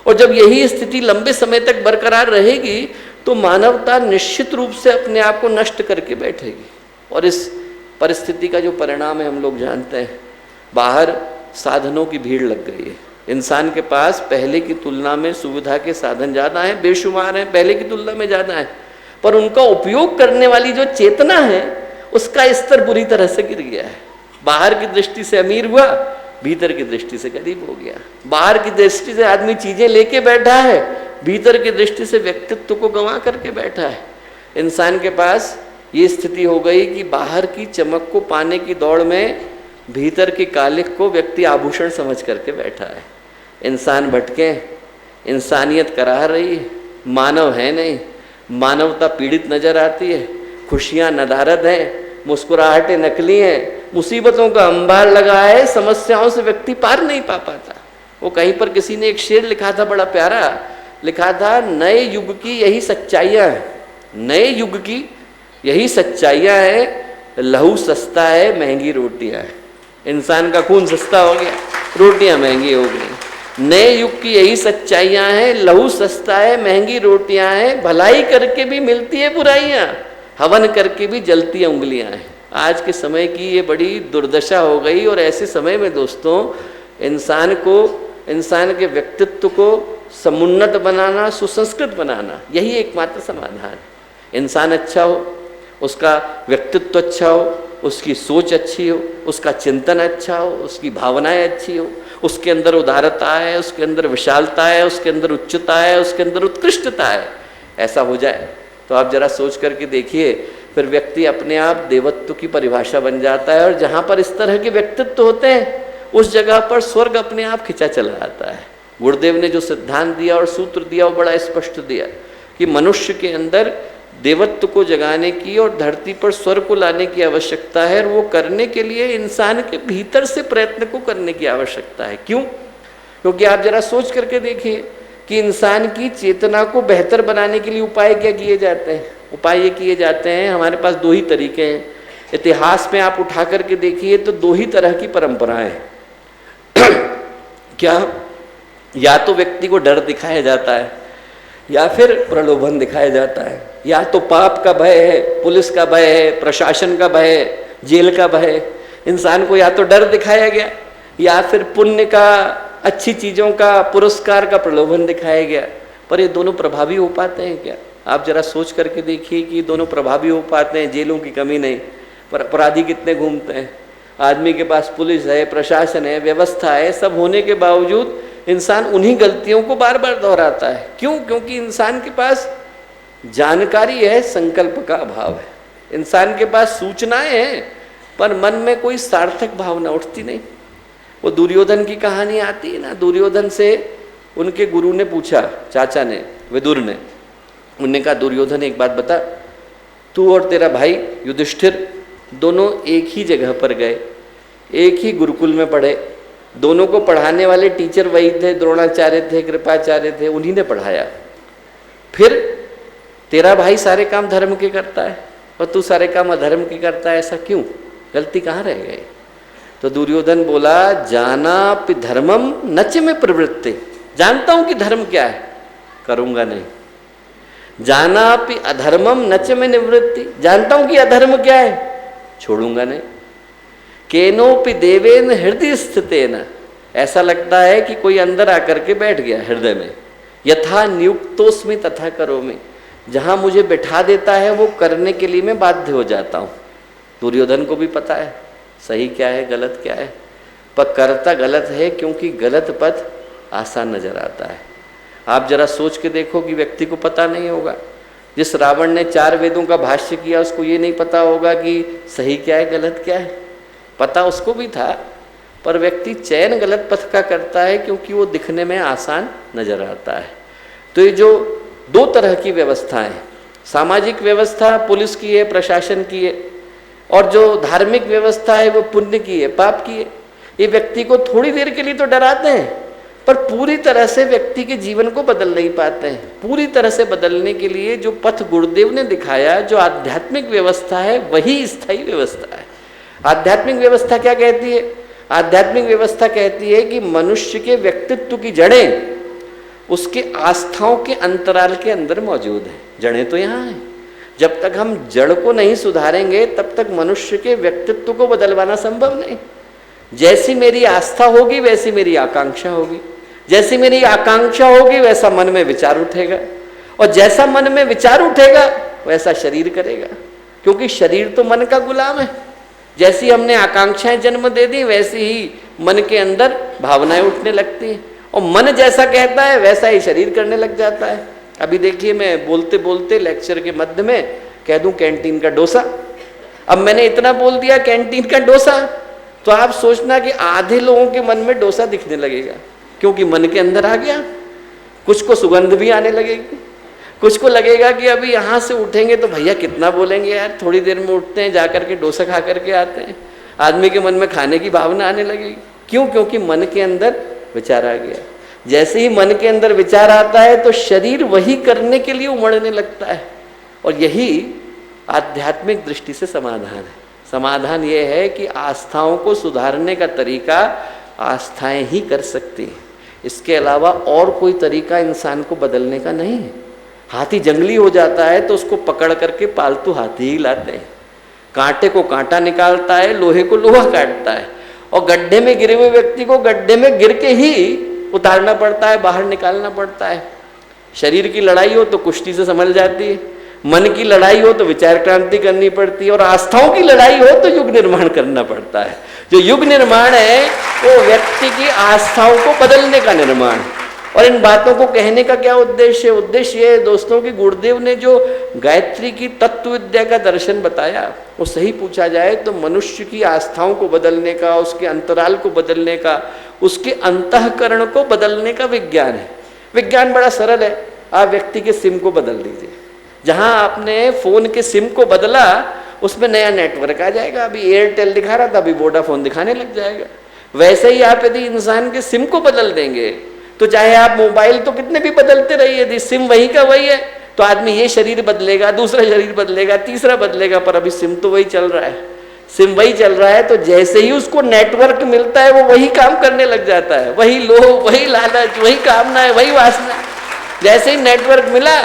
और जब यही स्थिति लंबे समय तक बरकरार रहेगी तो मानवता निश्चित रूप से अपने आप को नष्ट करके बैठेगी। और इस परिस्थिति का जो परिणाम है हम लोग जानते हैं। बाहर साधनों की भीड़ लग गई है, इंसान के पास पहले की तुलना में सुविधा के साधन ज़्यादा हैं, बेशुमार हैं, पहले की तुलना में ज़्यादा हैं, पर उनका उपयोग करने वाली जो चेतना है उसका स्तर बुरी तरह से गिर गया है। बाहर की दृष्टि से अमीर हुआ, भीतर की दृष्टि से गरीब हो गया। बाहर की दृष्टि से आदमी चीजें लेके बैठा है, भीतर की दृष्टि से व्यक्तित्व को गंवा करके बैठा है। इंसान के पास ये स्थिति हो गई कि बाहर की चमक को पाने की दौड़ में भीतर की कालिक को व्यक्ति आभूषण समझ करके बैठा है। इंसान भटके, इंसानियत कराह रही है, मानव है नहीं, मानवता पीड़ित नजर आती है, खुशियां नदारद हैं, मुस्कुराहटें नकली हैं, मुसीबतों का अंबार लगा है, समस्याओं से व्यक्ति पार नहीं पा पाता। वो कहीं पर किसी ने एक शेर लिखा था, बड़ा प्यारा लिखा था, नए युग की यही सच्चाइयाँ हैं, नए युग की यही सच्चाइयाँ हैं, लहू सस्ता है, महंगी रोटियाँ हैं। इंसान का खून सस्ता हो गया, रोटियाँ महंगी हो गई। नए युग की यही सच्चाइयाँ हैं, लहू सस्ता है, महंगी रोटियाँ हैं, भलाई करके भी मिलती है बुराइयाँ, हवन करके भी जलती उंगलियाँ हैं। आज के समय की ये बड़ी दुर्दशा हो गई। और ऐसे समय में दोस्तों इंसान को, इंसान के व्यक्तित्व को समुन्नत बनाना, सुसंस्कृत बनाना, यही एकमात्र समाधान है। इंसान अच्छा हो, उसका व्यक्तित्व अच्छा हो, उसकी सोच अच्छी हो, उसका चिंतन अच्छा हो, उसकी भावनाएं अच्छी हो, उसके अंदर उदारता है, उसके अंदर विशालता है, उसके अंदर उच्चता है, उसके अंदर उत्कृष्टता है, ऐसा हो जाए तो आप जरा सोच करके देखिए, फिर व्यक्ति अपने आप देवत्व की परिभाषा बन जाता है। और जहाँ पर इस तरह के व्यक्तित्व होते हैं उस जगह पर स्वर्ग अपने आप खिंचा चला आता है। गुरुदेव ने जो सिद्धांत दिया और सूत्र दिया वो बड़ा स्पष्ट दिया कि मनुष्य के अंदर देवत्व को जगाने की और धरती पर स्वर्ग को लाने की आवश्यकता है। और वो करने के लिए इंसान के भीतर से प्रयत्न को करने की आवश्यकता है। क्यों? क्योंकि आप जरा सोच करके देखिए कि इंसान की चेतना को बेहतर बनाने के लिए उपाय क्या किए जाते हैं। उपाय ये किए जाते हैं, हमारे पास दो ही तरीके हैं। इतिहास में आप उठा करके देखिए तो दो ही तरह की परंपराएं हैं। क्या? या तो व्यक्ति को डर दिखाया जाता है या फिर प्रलोभन दिखाया जाता है। या तो पाप का भय है, पुलिस का भय है, प्रशासन का भय है, जेल का भय है। इंसान को या तो डर दिखाया गया या फिर पुण्य का, अच्छी चीज़ों का, पुरस्कार का प्रलोभन दिखाया गया। पर ये दोनों प्रभावी हो पाते हैं क्या? आप जरा सोच करके देखिए कि दोनों प्रभावी हो पाते हैं। जेलों की कमी नहीं, पर अपराधी कितने घूमते हैं। आदमी के पास पुलिस है, प्रशासन है, व्यवस्था है, सब होने के बावजूद इंसान उन्हीं गलतियों को बार बार दोहराता है। क्यों? क्योंकि इंसान के पास जानकारी है, संकल्प का अभाव है। इंसान के पास सूचनाएं हैं पर मन में कोई सार्थक भावना उठती नहीं। वो दुर्योधन की कहानी आती है ना, दुर्योधन से उनके गुरु ने पूछा, चाचा ने, विदुर ने, उन्होंने कहा दुर्योधन एक बात बता, तू और तेरा भाई युधिष्ठिर दोनों एक ही जगह पर गए, एक ही गुरुकुल में पढ़े, दोनों को पढ़ाने वाले टीचर वही थे, द्रोणाचार्य थे, कृपाचार्य थे, उन्हीं ने पढ़ाया। फिर तेरा भाई सारे काम धर्म के करता है और तू सारे काम अधर्म के करता है, ऐसा क्यों? गलती कहाँ रह गई? तो दुर्योधन बोला, जानापि धर्मम नच में प्रवृत्ति, जानता हूं कि धर्म क्या है, करूंगा नहीं। जानापि अधर्मम नच में निवृत्ति, जानता हूं कि अधर्म क्या है, छोड़ूंगा नहीं। केनोपि देवेन हृदय स्थितेन, ऐसा लगता है कि कोई अंदर आकर के बैठ गया हृदय में। यथा नियुक्तोस्मि तथा करोमि, जहां मुझे बैठा देता है वो करने के लिए मैं बाध्य हो जाता हूं। दुर्योधन को भी पता है सही क्या है, गलत क्या है, पर करता गलत है, क्योंकि गलत पथ आसान नजर आता है। आप जरा सोच के देखो कि व्यक्ति को पता नहीं होगा, जिस रावण ने 4 वेदों का भाष्य किया उसको ये नहीं पता होगा कि सही क्या है गलत क्या है। पता उसको भी था, पर व्यक्ति चयन गलत पथ का करता है क्योंकि वो दिखने में आसान नजर आता है। तो ये जो 2 तरह की व्यवस्थाएं, सामाजिक व्यवस्था पुलिस की है, प्रशासन की है, और जो धार्मिक व्यवस्था है वो पुण्य की है, पाप की है। ये व्यक्ति को थोड़ी देर के लिए तो डराते हैं, पर पूरी तरह से व्यक्ति के जीवन को बदल नहीं पाते हैं। पूरी तरह से बदलने के लिए जो पथ गुरुदेव ने दिखाया, जो आध्यात्मिक व्यवस्था है, वही स्थायी व्यवस्था है। आध्यात्मिक व्यवस्था क्या कहती है? आध्यात्मिक व्यवस्था कहती है कि मनुष्य के व्यक्तित्व की जड़ें उसके आस्थाओं के अंतराल के अंदर मौजूद है। जड़ें तो यहाँ हैं। जब तक हम जड़ को नहीं सुधारेंगे तब तक मनुष्य के व्यक्तित्व को बदलवाना संभव नहीं। जैसी मेरी आस्था होगी वैसी मेरी आकांक्षा होगी, जैसी मेरी आकांक्षा होगी वैसा मन में विचार उठेगा, और जैसा मन में विचार उठेगा वैसा शरीर करेगा, क्योंकि शरीर तो मन का गुलाम है। जैसी हमने आकांक्षाएं जन्म दे दी वैसी ही मन के अंदर भावनाएं उठने लगती हैं, और मन जैसा कहता है वैसा ही शरीर करने लग जाता है। अभी देखिए, मैं बोलते बोलते लेक्चर के मध्य में कह दूं कैंटीन का डोसा। अब मैंने इतना बोल दिया कैंटीन का डोसा, तो आप सोचना कि आधे लोगों के मन में डोसा दिखने लगेगा, क्योंकि मन के अंदर आ गया। कुछ को सुगंध भी आने लगेगी, कुछ को लगेगा कि अभी यहाँ से उठेंगे तो भैया कितना बोलेंगे यार, थोड़ी देर में उठते हैं, जाकर के डोसा खा करके आते हैं। आदमी के मन में खाने की भावना आने लगेगी। क्यों? क्योंकि मन के अंदर विचार आ गया। जैसे ही मन के अंदर विचार आता है तो शरीर वही करने के लिए उमड़ने लगता है, और यही आध्यात्मिक दृष्टि से समाधान है। समाधान ये है कि आस्थाओं को सुधारने का तरीका आस्थाएं ही कर सकती हैं। इसके अलावा और कोई तरीका इंसान को बदलने का नहीं है। हाथी जंगली हो जाता है तो उसको पकड़ करके पालतू हाथी ही लाते हैं। कांटे को कांटा निकालता है, लोहे को लोहा काटता है, और गड्ढे में गिरे हुए व्यक्ति को गड्ढे में गिर के ही उतारना पड़ता है, बाहर निकालना पड़ता है। शरीर की लड़ाई हो तो कुश्ती से संभल जाती है, मन की लड़ाई हो तो विचार क्रांति करनी पड़ती है, और आस्थाओं की लड़ाई हो तो युग निर्माण करना पड़ता है। जो युग निर्माण है वो व्यक्ति की आस्थाओं को बदलने का निर्माण है। और इन बातों को कहने का क्या उद्देश्य है? उद्देश्य ये है दोस्तों कि गुरुदेव ने जो गायत्री की तत्व विद्या का दर्शन बताया, वो सही पूछा जाए तो मनुष्य की आस्थाओं को बदलने का, उसके अंतराल को बदलने का, उसके अंतःकरण को बदलने का विज्ञान है। विज्ञान बड़ा सरल है। आप व्यक्ति के सिम को बदल दीजिए। जहां आपने फोन के सिम को बदला उसमें नया नेटवर्क आ जाएगा। अभी एयरटेल दिखा रहा था, अभी वोडाफोन दिखाने लग जाएगा। वैसे ही आप यदि इंसान के सिम को बदल देंगे तो चाहे आप मोबाइल तो कितने भी बदलते रहिए, यदि सिम वही का वही है तो आदमी ये शरीर बदलेगा, दूसरा शरीर बदलेगा, तीसरा बदलेगा, पर अभी सिम तो वही चल रहा है। सिम वही चल रहा है, तो जैसे ही उसको नेटवर्क मिलता है वो वही काम करने लग जाता है। वही लोभ, वही लालच, वही कामना है, वही वासना। जैसे ही नेटवर्क मिला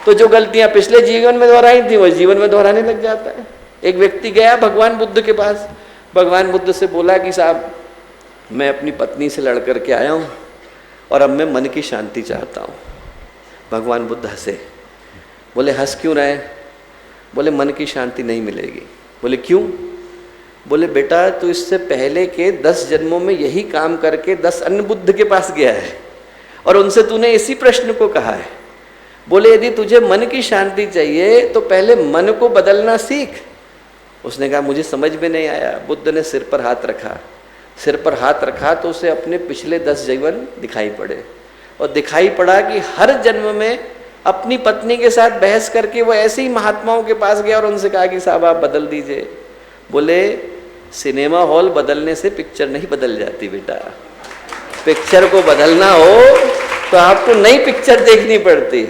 तो जो गलतियां पिछले जीवन में दोहराई थी वो जीवन में दोहराने लग जाता है। एक व्यक्ति गया भगवान बुद्ध के पास। भगवान बुद्ध से बोला कि साहब, मैं अपनी पत्नी से लड़ करके आया हूँ और अब मैं मन की शांति चाहता हूँ। भगवान बुद्ध हंसे। बोले हंस क्यों रहे? बोले मन की शांति नहीं मिलेगी। बोले क्यों? बोले बेटा, तो इससे पहले के 10 जन्मों में यही काम करके 10 अन्य बुद्ध के पास गया है और उनसे तूने इसी प्रश्न को कहा है। बोले यदि तुझे मन की शांति चाहिए तो पहले मन को बदलना सीख। उसने कहा मुझे समझ में नहीं आया। बुद्ध ने सिर पर हाथ रखा। सिर पर हाथ रखा तो उसे अपने पिछले 10 जीवन दिखाई पड़े, और दिखाई पड़ा कि हर जन्म में अपनी पत्नी के साथ बहस करके वो ऐसे ही महात्माओं के पास गया और उनसे कहा कि साहब आप बदल दीजिए। बोले सिनेमा हॉल बदलने से पिक्चर नहीं बदल जाती बेटा। पिक्चर को बदलना हो तो आपको नई पिक्चर देखनी पड़ती।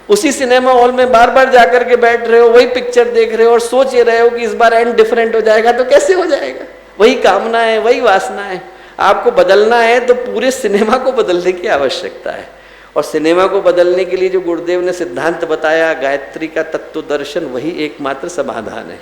उसी सिनेमा हॉल में बार बार जाकर के बैठ रहे हो, वही पिक्चर देख रहे हो और सोच रहे हो कि इस बार एंड डिफरेंट हो जाएगा, तो कैसे हो जाएगा? वही कामना है, वही वासना है। आपको बदलना है तो पूरे सिनेमा को बदलने की आवश्यकता है। और सिनेमा को बदलने के लिए जो गुरुदेव ने सिद्धांत बताया, गायत्री का तत्व दर्शन, वही एकमात्र समाधान है।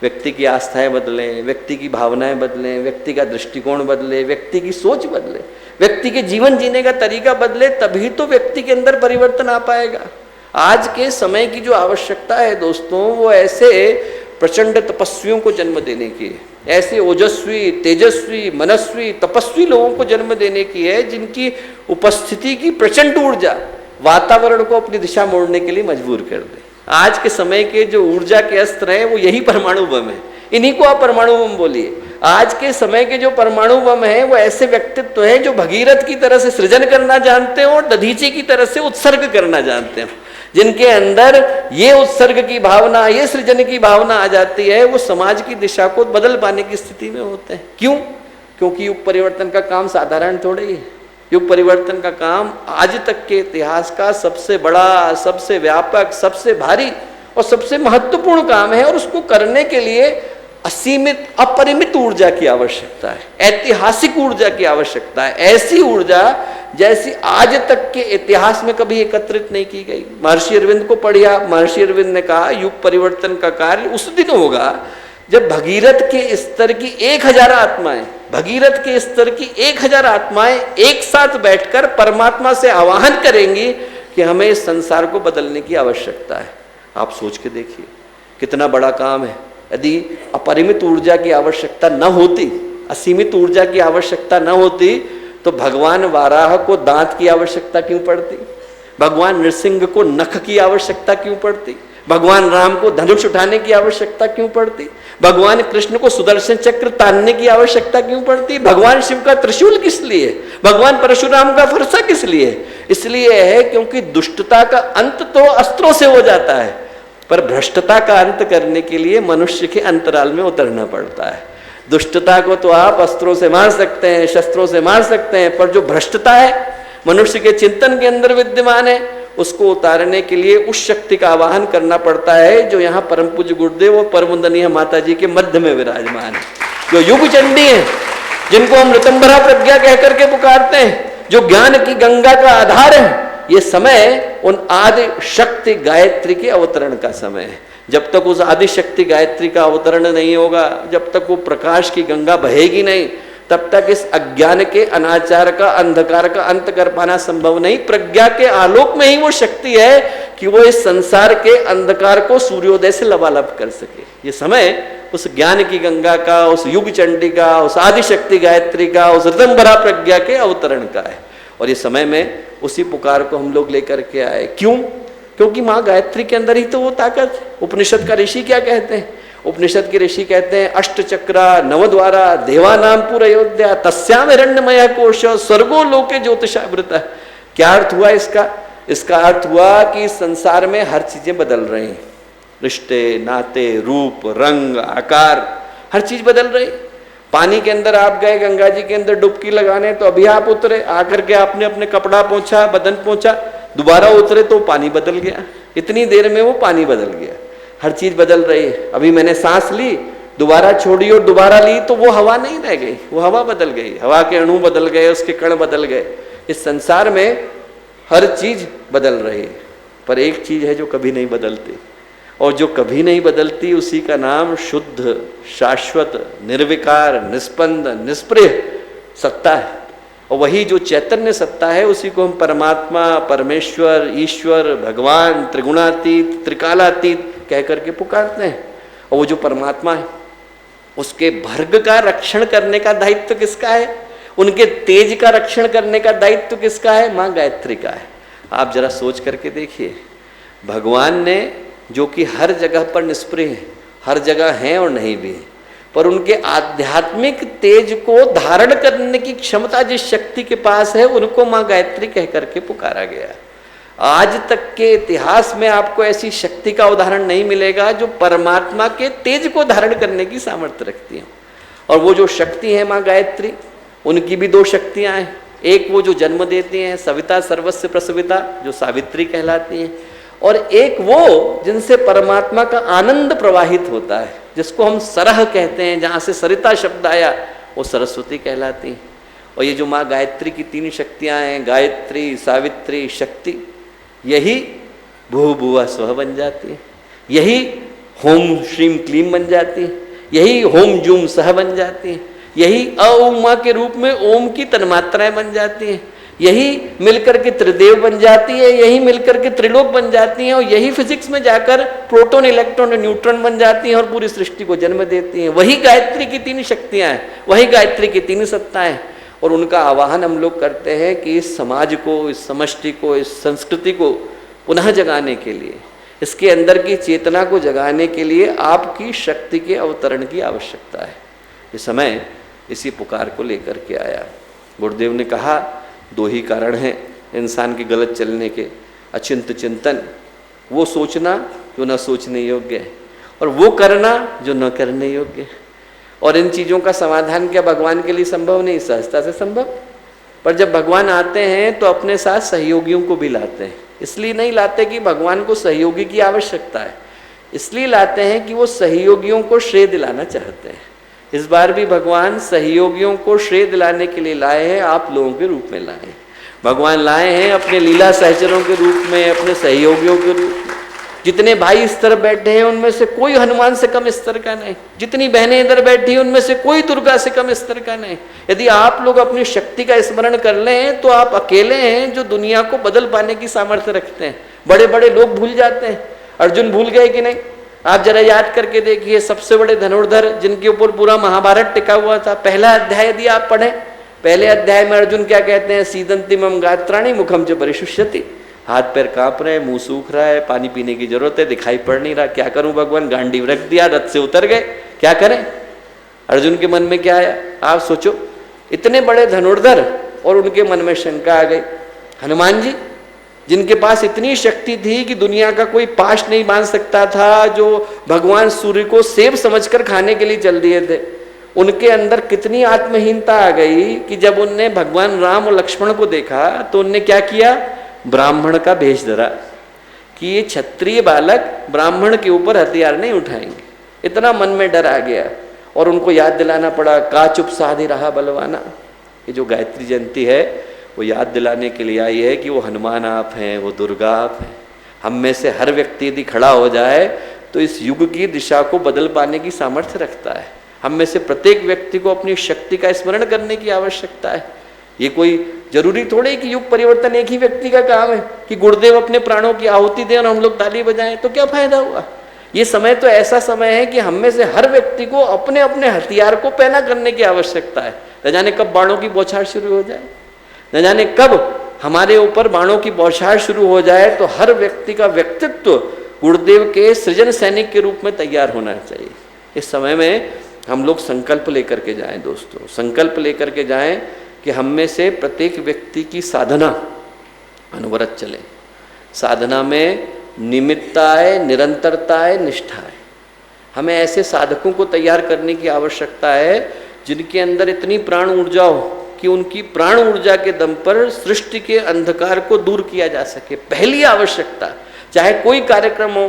व्यक्ति की आस्थाएं बदलें, व्यक्ति की भावनाएं बदलें, व्यक्ति का दृष्टिकोण बदले, व्यक्ति की सोच बदले, व्यक्ति के जीवन जीने का तरीका बदले, तभी तो व्यक्ति के अंदर परिवर्तन आ पाएगा। आज के समय की जो आवश्यकता है दोस्तों, वो ऐसे प्रचंड तपस्वियों को जन्म देने की है, ऐसे ओजस्वी, तेजस्वी, मनस्वी, तपस्वी लोगों को जन्म देने की है जिनकी उपस्थिति की प्रचंड ऊर्जा वातावरण को अपनी दिशा मोड़ने के लिए मजबूर कर दे। आज के समय के जो ऊर्जा के अस्त्र हैं वो यही परमाणु बम है, इन्हीं को आप परमाणु बम बोलिए। आज के समय के जो परमाणु बम है वो ऐसे व्यक्तित्व हैं जो भगीरथ की तरह से सृजन करना जानते हो और दधीची की तरह से उत्सर्ग करना जानते हो। जिनके अंदर ये उत्सर्ग की भावना, ये सृजन की भावना आ जाती है, वो समाज की दिशा को बदल पाने की स्थिति में होते हैं। क्यों? क्योंकि युग परिवर्तन का काम साधारण थोड़े ही है। युग परिवर्तन का काम आज तक के इतिहास का सबसे बड़ा, सबसे व्यापक, सबसे भारी और सबसे महत्वपूर्ण काम है, और उसको करने के लिए असीमित, अपरिमित ऊर्जा की आवश्यकता है, ऐतिहासिक ऊर्जा की आवश्यकता है, ऐसी ऊर्जा जैसी आज तक के इतिहास में कभी एकत्रित नहीं की गई। महर्षि अरविंद को पढ़िया, महर्षि अरविंद ने कहा युग परिवर्तन का कार्य उस दिन होगा जब भगीरथ के स्तर की 1000 आत्माएं, भगीरथ के स्तर की 1000 आत्माएं एक साथ बैठकर परमात्मा से आवाहन करेंगी कि हमें इस संसार को बदलने की आवश्यकता है। आप सोच के देखिए कितना बड़ा काम है। यदि अपरिमित ऊर्जा की आवश्यकता न होती, असीमित ऊर्जा की आवश्यकता न होती, तो भगवान वाराह को दांत की आवश्यकता क्यों पड़ती? भगवान नृसिंह को नख की आवश्यकता क्यों पड़ती? भगवान राम को धनुष उठाने की आवश्यकता क्यों पड़ती? भगवान कृष्ण को सुदर्शन चक्र तानने की आवश्यकता क्यों पड़ती? भगवान शिव का त्रिशूल किस लिए? भगवान परशुराम का फरसा किस लिए? इसलिए है क्योंकि दुष्टता का अंत तो अस्त्रों से हो जाता है, पर भ्रष्टता का अंत करने के लिए मनुष्य के अंतराल में उतरना पड़ता है। दुष्टता को तो आप अस्त्रों से मार सकते हैं, शस्त्रों से मार सकते हैं, पर जो भ्रष्टता है मनुष्य के चिंतन के अंदर विद्यमान है, उसको उतारने के लिए उस शक्ति का आवाहन करना पड़ता है जो यहाँ परम पूज्य गुरुदेव और परम वंदनीय माता जी के मध्य में विराजमान है, जो युग चंडी है, जिनको हम ऋतंभरा प्रज्ञा कह करके पुकारते हैं, जो ज्ञान की गंगा का आधार है। ये समय उन आदि शक्ति गायत्री के अवतरण का समय है। जब तक उस आदि शक्ति गायत्री का अवतरण नहीं होगा, जब तक वो प्रकाश की गंगा बहेगी नहीं, तब तक इस अज्ञान के, अनाचार का, अंधकार का अंत कर पाना संभव नहीं। प्रज्ञा के आलोक में ही वो शक्ति है कि वो इस संसार के अंधकार को सूर्योदय से लबालब कर सके। ये समय उस ज्ञान की गंगा का, उस युग चंडी का, उस आदि शक्ति गायत्री का, उस ऋतंभरा प्रज्ञा के अवतरण का है। और ये समय में उसी पुकार को हम लोग लेकर के आए। क्यों? क्योंकि माँ गायत्री के अंदर ही तो वो ताकत है। उपनिषद का ऋषि क्या कहते हैं? उपनिषद के ऋषि कहते हैं अष्ट चक्रा नवद्वारा देवानाम पुर अयोध्या तस्याम हिरण्यमय कोश स्वर्गो लोके ज्योतिषावृत। क्या अर्थ हुआ इसका? इसका अर्थ हुआ कि संसार में हर चीजें बदल रही हैं, रिश्ते, नाते, रूप, रंग, आकार, हर चीज बदल रही। पानी के अंदर आप गए, गंगा जी के अंदर डुबकी लगाने, तो अभी आप उतरे, आकर के आपने अपने कपड़ा पोंछा, बदन पोंछा, दोबारा उतरे तो पानी बदल गया। इतनी देर में वो पानी बदल गया। हर चीज बदल रही है। अभी मैंने सांस ली, दोबारा छोड़ी और दोबारा ली, तो वो हवा नहीं रह गई, वो हवा बदल गई, हवा के अणु बदल गए, उसके कण बदल गए। इस संसार में हर चीज बदल रही है, पर एक चीज है जो कभी नहीं बदलती, और जो कभी नहीं बदलती उसी का नाम शुद्ध, शाश्वत, निर्विकार, निस्पंद, निष्प्रिय सत्ता है। और वही जो चैतन्य सत्ता है उसी को हम परमात्मा, परमेश्वर, ईश्वर, भगवान, त्रिगुणातीत, त्रिकालातीत कह करके पुकारते हैं। और वो जो परमात्मा है उसके भर्ग का रक्षण करने का दायित्व किसका है? उनके तेज का रक्षण करने का दायित्व किसका है? माँ गायत्री का है। आप जरा सोच करके देखिए, भगवान ने जो कि हर जगह पर निष्प्रिय है, हर जगह हैं और नहीं भी है, पर उनके आध्यात्मिक तेज को धारण करने की क्षमता जिस शक्ति के पास है उनको माँ गायत्री कह करके पुकारा गया। आज तक के इतिहास में आपको ऐसी शक्ति का उदाहरण नहीं मिलेगा जो परमात्मा के तेज को धारण करने की सामर्थ्य रखती है। और वो जो शक्ति है माँ गायत्री, उनकी भी दो शक्तियां हैं। एक वो जो जन्म देती हैं, सविता सर्वस्य प्रसविता, जो सावित्री कहलाती हैं, और एक वो जिनसे परमात्मा का आनंद प्रवाहित होता है, जिसको हम सरह कहते हैं, जहाँ से सरिता शब्द आया, वो सरस्वती कहलाती हैं। और ये जो माँ गायत्री की तीन शक्तियाँ हैं, गायत्री, सावित्री, शक्ति, यही भू भुवा स्वः बन जाती है, यही होम श्रीम क्लीम बन जाती है, यही होम जूम सह बन जाती है, यही अ उमा के रूप में ओम की तन्मात्राएं बन जाती हैं, यही मिलकर के त्रिदेव बन जाती है, यही मिलकर के त्रिलोक बन जाती हैं, और यही फिजिक्स में जाकर प्रोटॉन, इलेक्ट्रॉन और न्यूट्रॉन बन जाती हैं और पूरी सृष्टि को जन्म देती हैं। वही गायत्री की 3 शक्तियां हैं, वही गायत्री की 3 सत्ताएं, और उनका आवाहन हम लोग करते हैं कि इस समाज को, इस समष्टि को, इस संस्कृति को पुनः जगाने के लिए, इसके अंदर की चेतना को जगाने के लिए आपकी शक्ति के अवतरण की आवश्यकता है। ये समय इसी पुकार को लेकर के आया। गुरुदेव ने कहा 2 ही कारण हैं इंसान के गलत चलने के, अचिंत चिंतन, वो सोचना जो न सोचने योग्य है, और वो करना जो न करने योग्य है। और इन चीज़ों का समाधान क्या भगवान के लिए संभव नहीं, सहजता से संभव। पर जब भगवान आते हैं तो अपने साथ सहयोगियों को भी लाते हैं। इसलिए नहीं लाते कि भगवान को सहयोगी की आवश्यकता है, इसलिए लाते हैं कि वो सहयोगियों को श्रेय दिलाना चाहते हैं। इस बार भी भगवान सहयोगियों को श्रेय दिलाने के लिए लाए हैं, आप लोगों के रूप में लाए हैं। भगवान लाए हैं अपने लीला सहचरों के रूप में, अपने सहयोगियों के रूप में। जितने भाई इस तरफ बैठे हैं उनमें से कोई हनुमान से कम स्तर का नहीं, जितनी बहनें इधर बैठी हैं उनमें से कोई दुर्गा से कम स्तर का नहीं। यदि आप लोग अपनी शक्ति का स्मरण कर लें तो आप अकेले हैं जो दुनिया को बदल पाने की सामर्थ्य रखते हैं। बड़े बड़े लोग भूल जाते हैं, अर्जुन भूल गए कि नहीं? आप जरा याद करके देखिए, सबसे बड़े धनुर्धर जिनके ऊपर पूरा महाभारत टिका हुआ था, पहला अध्याय यदि आप पढ़ें, पहले अध्याय में अर्जुन क्या कहते हैं? सीदंती मम गात्राणि मुखम च परिशुष्यति। हाथ पैर कांप रहे हैं, मुंह सूख रहा है, पानी पीने की जरूरत है, दिखाई पड़ नहीं रहा, क्या करूं भगवान? गांडीव रख दिया, रथ से उतर गए, क्या करें? अर्जुन के मन में क्या आया आप सोचो? इतने बड़े धनुर्धर और उनके मन में शंका आ गई। हनुमान जी जिनके पास इतनी शक्ति थी कि दुनिया का कोई पाश नहीं बांध सकता था, जो भगवान सूर्य को सेब समझकर खाने के लिए चल दिए थे, उनके अंदर कितनी आत्महीनता आ गई कि जब उनने भगवान राम और लक्ष्मण को देखा तो उनने क्या किया? ब्राह्मण का भेष धरा कि ये क्षत्रिय बालक ब्राह्मण के ऊपर हथियार नहीं उठाएंगे। इतना मन में डर आ गया और उनको याद दिलाना पड़ा, का चुप साधे रहा बलवाना। ये जो गायत्री जयंती है वो याद दिलाने के लिए आई है कि वो हनुमान आप हैं, वो दुर्गा आप हैं। हम में से हर व्यक्ति यदि खड़ा हो जाए तो इस युग की दिशा को बदल पाने की सामर्थ्य रखता है। हम में से प्रत्येक व्यक्ति को अपनी शक्ति का स्मरण करने की आवश्यकता है। ये कोई जरूरी थोड़े कि युग परिवर्तन एक ही व्यक्ति का काम है कि गुरुदेव अपने प्राणों की आहुति दें और हम लोग ताली बजाएं, तो क्या फायदा हुआ? ये समय तो ऐसा समय है कि हम में से हर व्यक्ति को अपने अपने हथियार को पैना करने की आवश्यकता है। न जाने कब बाणों की बौछार शुरू हो जाए, न जाने कब हमारे ऊपर बाणों की बौछार शुरू हो जाए, तो हर व्यक्ति का व्यक्तित्व गुरुदेव के सृजन सैनिक के रूप में तैयार होना चाहिए। इस समय में हम लोग संकल्प लेकर के जाएं दोस्तों, संकल्प लेकर के जाएं कि हम में से प्रत्येक व्यक्ति की साधना अनवरत चले। साधना में निमित्ता है, निरंतरता है, निष्ठा है। हमें ऐसे साधकों को तैयार करने की आवश्यकता है जिनके अंदर इतनी प्राण ऊर्जा हो कि उनकी प्राण ऊर्जा के दम पर सृष्टि के अंधकार को दूर किया जा सके। पहली आवश्यकता, चाहे कोई कार्यक्रम हो,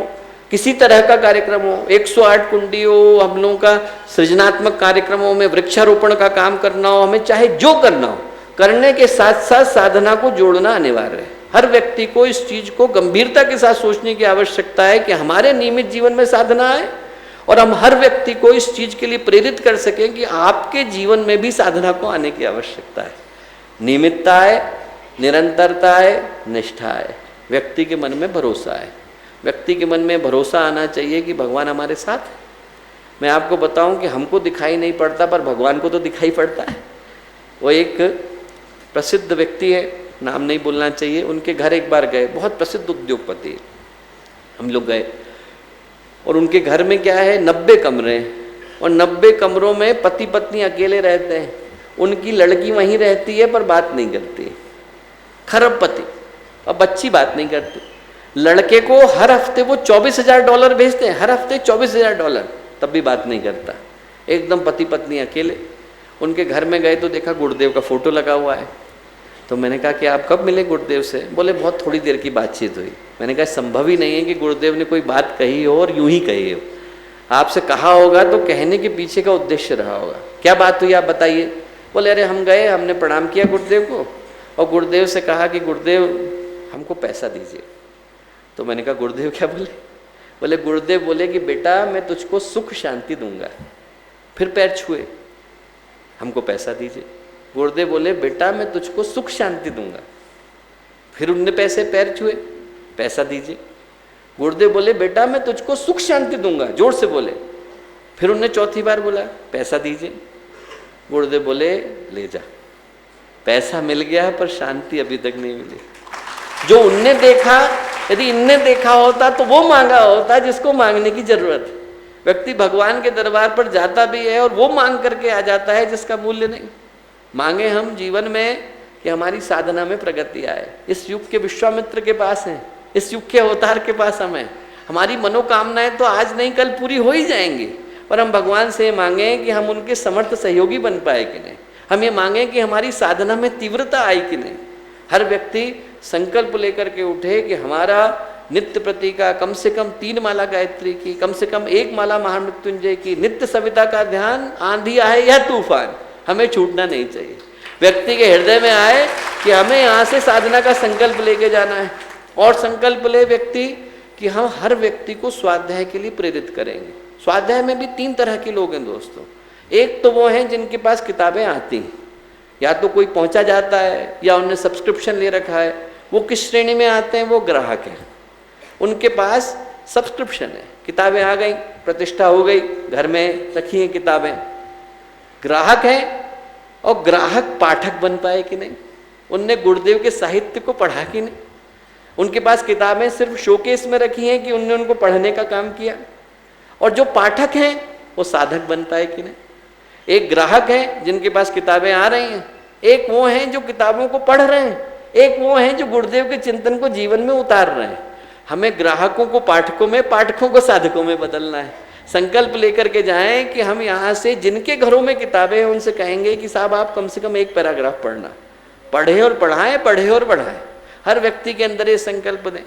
किसी तरह का कार्यक्रम हो, 108 कुंडी हो, हम लोगों का सृजनात्मक कार्यक्रमों में वृक्षारोपण का काम करना हो, हमें चाहे जो करना हो, करने के साथ साथ साधना को जोड़ना अनिवार्य है। हर व्यक्ति को इस चीज को गंभीरता के साथ सोचने की आवश्यकता है कि हमारे नियमित जीवन में साधना है, और हम हर व्यक्ति को इस चीज के लिए प्रेरित कर सकें कि आपके जीवन में भी साधना को आने की आवश्यकता है। नियमितता है, निरंतरता है, निष्ठा है, व्यक्ति के मन में भरोसा है। व्यक्ति के मन में भरोसा आना चाहिए कि भगवान हमारे साथ है। मैं आपको बताऊं कि हमको दिखाई नहीं पड़ता पर भगवान को तो दिखाई पड़ता है। वो एक प्रसिद्ध व्यक्ति है, नाम नहीं बोलना चाहिए, उनके घर एक बार गए, बहुत प्रसिद्ध उद्योगपति, हम लोग गए, और उनके घर में क्या है, 90 कमरे हैं, और 90 कमरों में पति पत्नी अकेले रहते हैं। उनकी लड़की वहीं रहती है पर बात नहीं करती, खरबपति, और बच्ची बात नहीं करती। लड़के को हर हफ्ते वो $24,000 भेजते हैं, हर हफ्ते $24,000, तब भी बात नहीं करता। एकदम पति पत्नी अकेले। उनके घर में गए तो देखा गुरुदेव का फोटो लगा हुआ है। तो मैंने कहा कि आप कब मिले गुरुदेव से? बोले बहुत थोड़ी देर की बातचीत हुई। मैंने कहा संभव ही नहीं है कि गुरुदेव ने कोई बात कही हो और यूं ही कही हो। आपसे कहा होगा तो कहने के पीछे का उद्देश्य रहा होगा। क्या बात हुई आप बताइए? बोले अरे हम गए, हमने प्रणाम किया गुरुदेव को, और गुरुदेव से कहा कि गुरुदेव हमको पैसा दीजिए। तो मैंने कहा गुरुदेव क्या बोले? बोले गुरुदेव बोले कि बेटा मैं तुझको सुख शांति दूंगा। फिर पैर छुए, हमको पैसा दीजिए। गुरुदेव बोले बेटा मैं तुझको सुख शांति दूंगा। फिर उनने पैसे पैर छुए, पैसा दीजिए। गुरुदेव बोले बेटा मैं तुझको सुख शांति दूंगा, जोर से बोले। फिर उनने चौथी बार बोला पैसा दीजिए। गुरुदेव बोले ले जा। पैसा मिल गया पर शांति अभी तक नहीं मिली। जो उनने देखा, यदि इनने देखा होता तो वो मांगा होता जिसको मांगने की जरूरत है। व्यक्ति भगवान के दरबार पर जाता भी है और वो मांग करके आ जाता है जिसका मूल्य नहीं। मांगे हम जीवन में कि हमारी साधना में प्रगति आए। इस युग के विश्वामित्र के पास है, इस युग के अवतार के पास हम हैं। हमारी मनोकामनाएं तो आज नहीं कल पूरी हो ही जाएंगी, पर हम भगवान से मांगे कि हम उनके समर्थ सहयोगी बन पाए कि नहीं। हम ये मांगे कि हमारी साधना में तीव्रता आई कि नहीं। हर व्यक्ति संकल्प लेकर के उठे कि हमारा नित्य प्रति का कम से कम 3 माला गायत्री की, कम से कम 1 माला महामृत्युंजय की, नित्य सविता का ध्यान, आंधी आए या तूफान हमें छूटना नहीं चाहिए। व्यक्ति के हृदय में आए कि हमें यहाँ से साधना का संकल्प लेके जाना है। और संकल्प ले व्यक्ति कि हम हर व्यक्ति को स्वाध्याय के लिए प्रेरित करेंगे। स्वाध्याय में भी 3 तरह के लोग हैं दोस्तों। एक तो वो हैं जिनके पास किताबें आती हैं, या तो कोई पहुंचा जाता है या उन्होंने सब्सक्रिप्शन ले रखा है। वो किस श्रेणी में आते हैं? वो ग्राहक हैं। उनके पास सब्सक्रिप्शन है, किताबें आ गई, प्रतिष्ठा हो गई, घर में रखी हैं किताबें। ग्राहक हैं, और ग्राहक पाठक बन पाए कि नहीं? उनने गुरुदेव के साहित्य को पढ़ा कि नहीं? उनके पास किताबें सिर्फ शोकेस में रखी हैं कि उनने उनको पढ़ने का काम किया? और जो पाठक हैं वो साधक बन पाए कि नहीं? एक ग्राहक है जिनके पास किताबें आ रही हैं, एक वो हैं जो किताबों को पढ़ रहे हैं, एक वो हैं जो गुरुदेव के चिंतन को जीवन में उतार रहे हैं। हमें ग्राहकों को पाठकों में, पाठकों को साधकों में बदलना है। संकल्प लेकर के जाएं कि हम यहाँ से जिनके घरों में किताबें हैं उनसे कहेंगे कि साहब आप कम से कम 1 पैराग्राफ पढ़ना, पढ़े और पढ़ाएं, पढ़े और पढ़ाएं। हर व्यक्ति के अंदर ये संकल्प दें,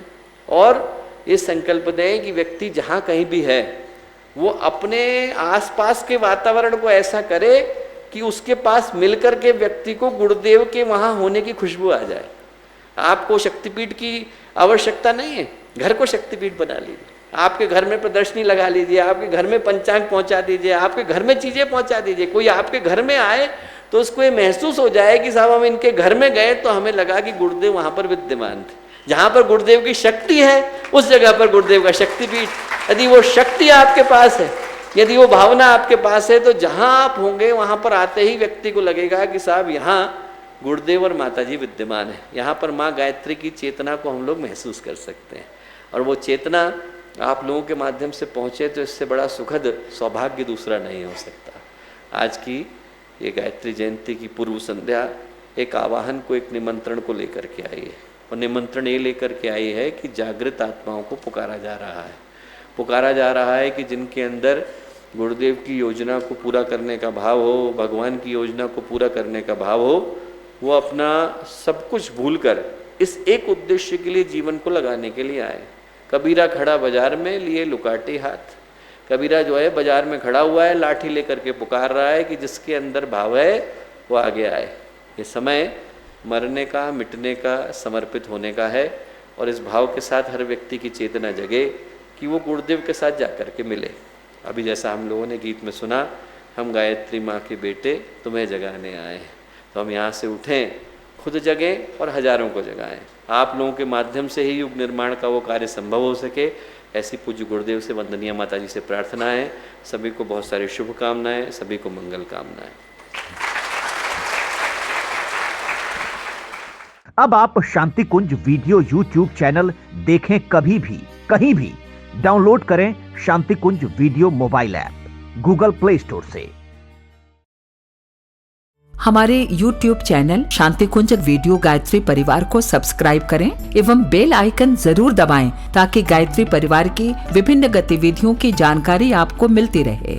और ये संकल्प दें कि व्यक्ति जहाँ कहीं भी है वो अपने आसपास के वातावरण को ऐसा करे कि उसके पास मिलकर के व्यक्ति को गुरुदेव के वहाँ होने की खुशबू आ जाए। आपको शक्तिपीठ की आवश्यकता नहीं है, घर को शक्तिपीठ बना लीजिए। आपके घर में प्रदर्शनी लगा लीजिए, आपके घर में पंचांग पहुंचा दीजिए, आपके घर में चीजें पहुंचा दीजिए। कोई आपके घर में आए तो उसको ये महसूस हो जाए कि साहब हम इनके घर में गए तो हमें लगा कि गुरुदेव वहां पर विद्यमान थे। जहां पर गुरुदेव की शक्ति है उस जगह पर गुरुदेव का शक्तिपीठ। यदि वो शक्ति आपके पास है, यदि वो भावना आपके पास है, तो जहां आप होंगे वहां पर आते ही व्यक्ति को लगेगा कि साहब यहाँ गुरुदेव और माता जी विद्यमान है। यहाँ पर माँ गायत्री की चेतना को हम लोग महसूस कर सकते हैं, और वो चेतना आप लोगों के माध्यम से पहुँचे तो इससे बड़ा सुखद सौभाग्य दूसरा नहीं हो सकता। आज की ये गायत्री जयंती की पूर्व संध्या एक आवाहन को, एक निमंत्रण को लेकर के आई है, और निमंत्रण ये लेकर के आई है कि जागृत आत्माओं को पुकारा जा रहा है। पुकारा जा रहा है कि जिनके अंदर गुरुदेव की योजना को पूरा करने का भाव हो, भगवान की योजना को पूरा करने का भाव हो, वो अपना सब कुछ भूलकर इस एक उद्देश्य के लिए जीवन को लगाने के लिए आए। कबीरा खड़ा बाजार में लिए लुकाटे हाथ। कबीरा जो है बाजार में खड़ा हुआ है, लाठी लेकर के पुकार रहा है कि जिसके अंदर भाव है वो आगे आए। ये समय मरने का, मिटने का, समर्पित होने का है, और इस भाव के साथ हर व्यक्ति की चेतना जगे कि वो गुरुदेव के साथ जाकर के मिले। अभी जैसा हम लोगों ने गीत में सुना, हम गायत्री माँ के बेटे तुम्हें जगाने आए हैं, तो हम यहाँ से उठें, खुद जगें और हजारों को जगाएं। आप लोगों के माध्यम से ही युग निर्माण का वो कार्य संभव हो सके, ऐसी पूज्य गुरुदेव से, वंदनीय माता जी से प्रार्थना है। सभी को बहुत सारी शुभकामनाएं, सभी को मंगल कामनाएं। अब आप Shanti Kunj video YouTube channel देखें कभी भी, कहीं भी। डाउनलोड करें Shanti Kunj video mobile app Google Play Store से। हमारे YouTube channel Shanti Kunj video Gayatri Parivar को सब्सक्राइब करें एवं बेल आइकन जरूर दबाएं ताकि गायत्री परिवार की विभिन्न गतिविधियों की जानकारी आपको मिलती रहे।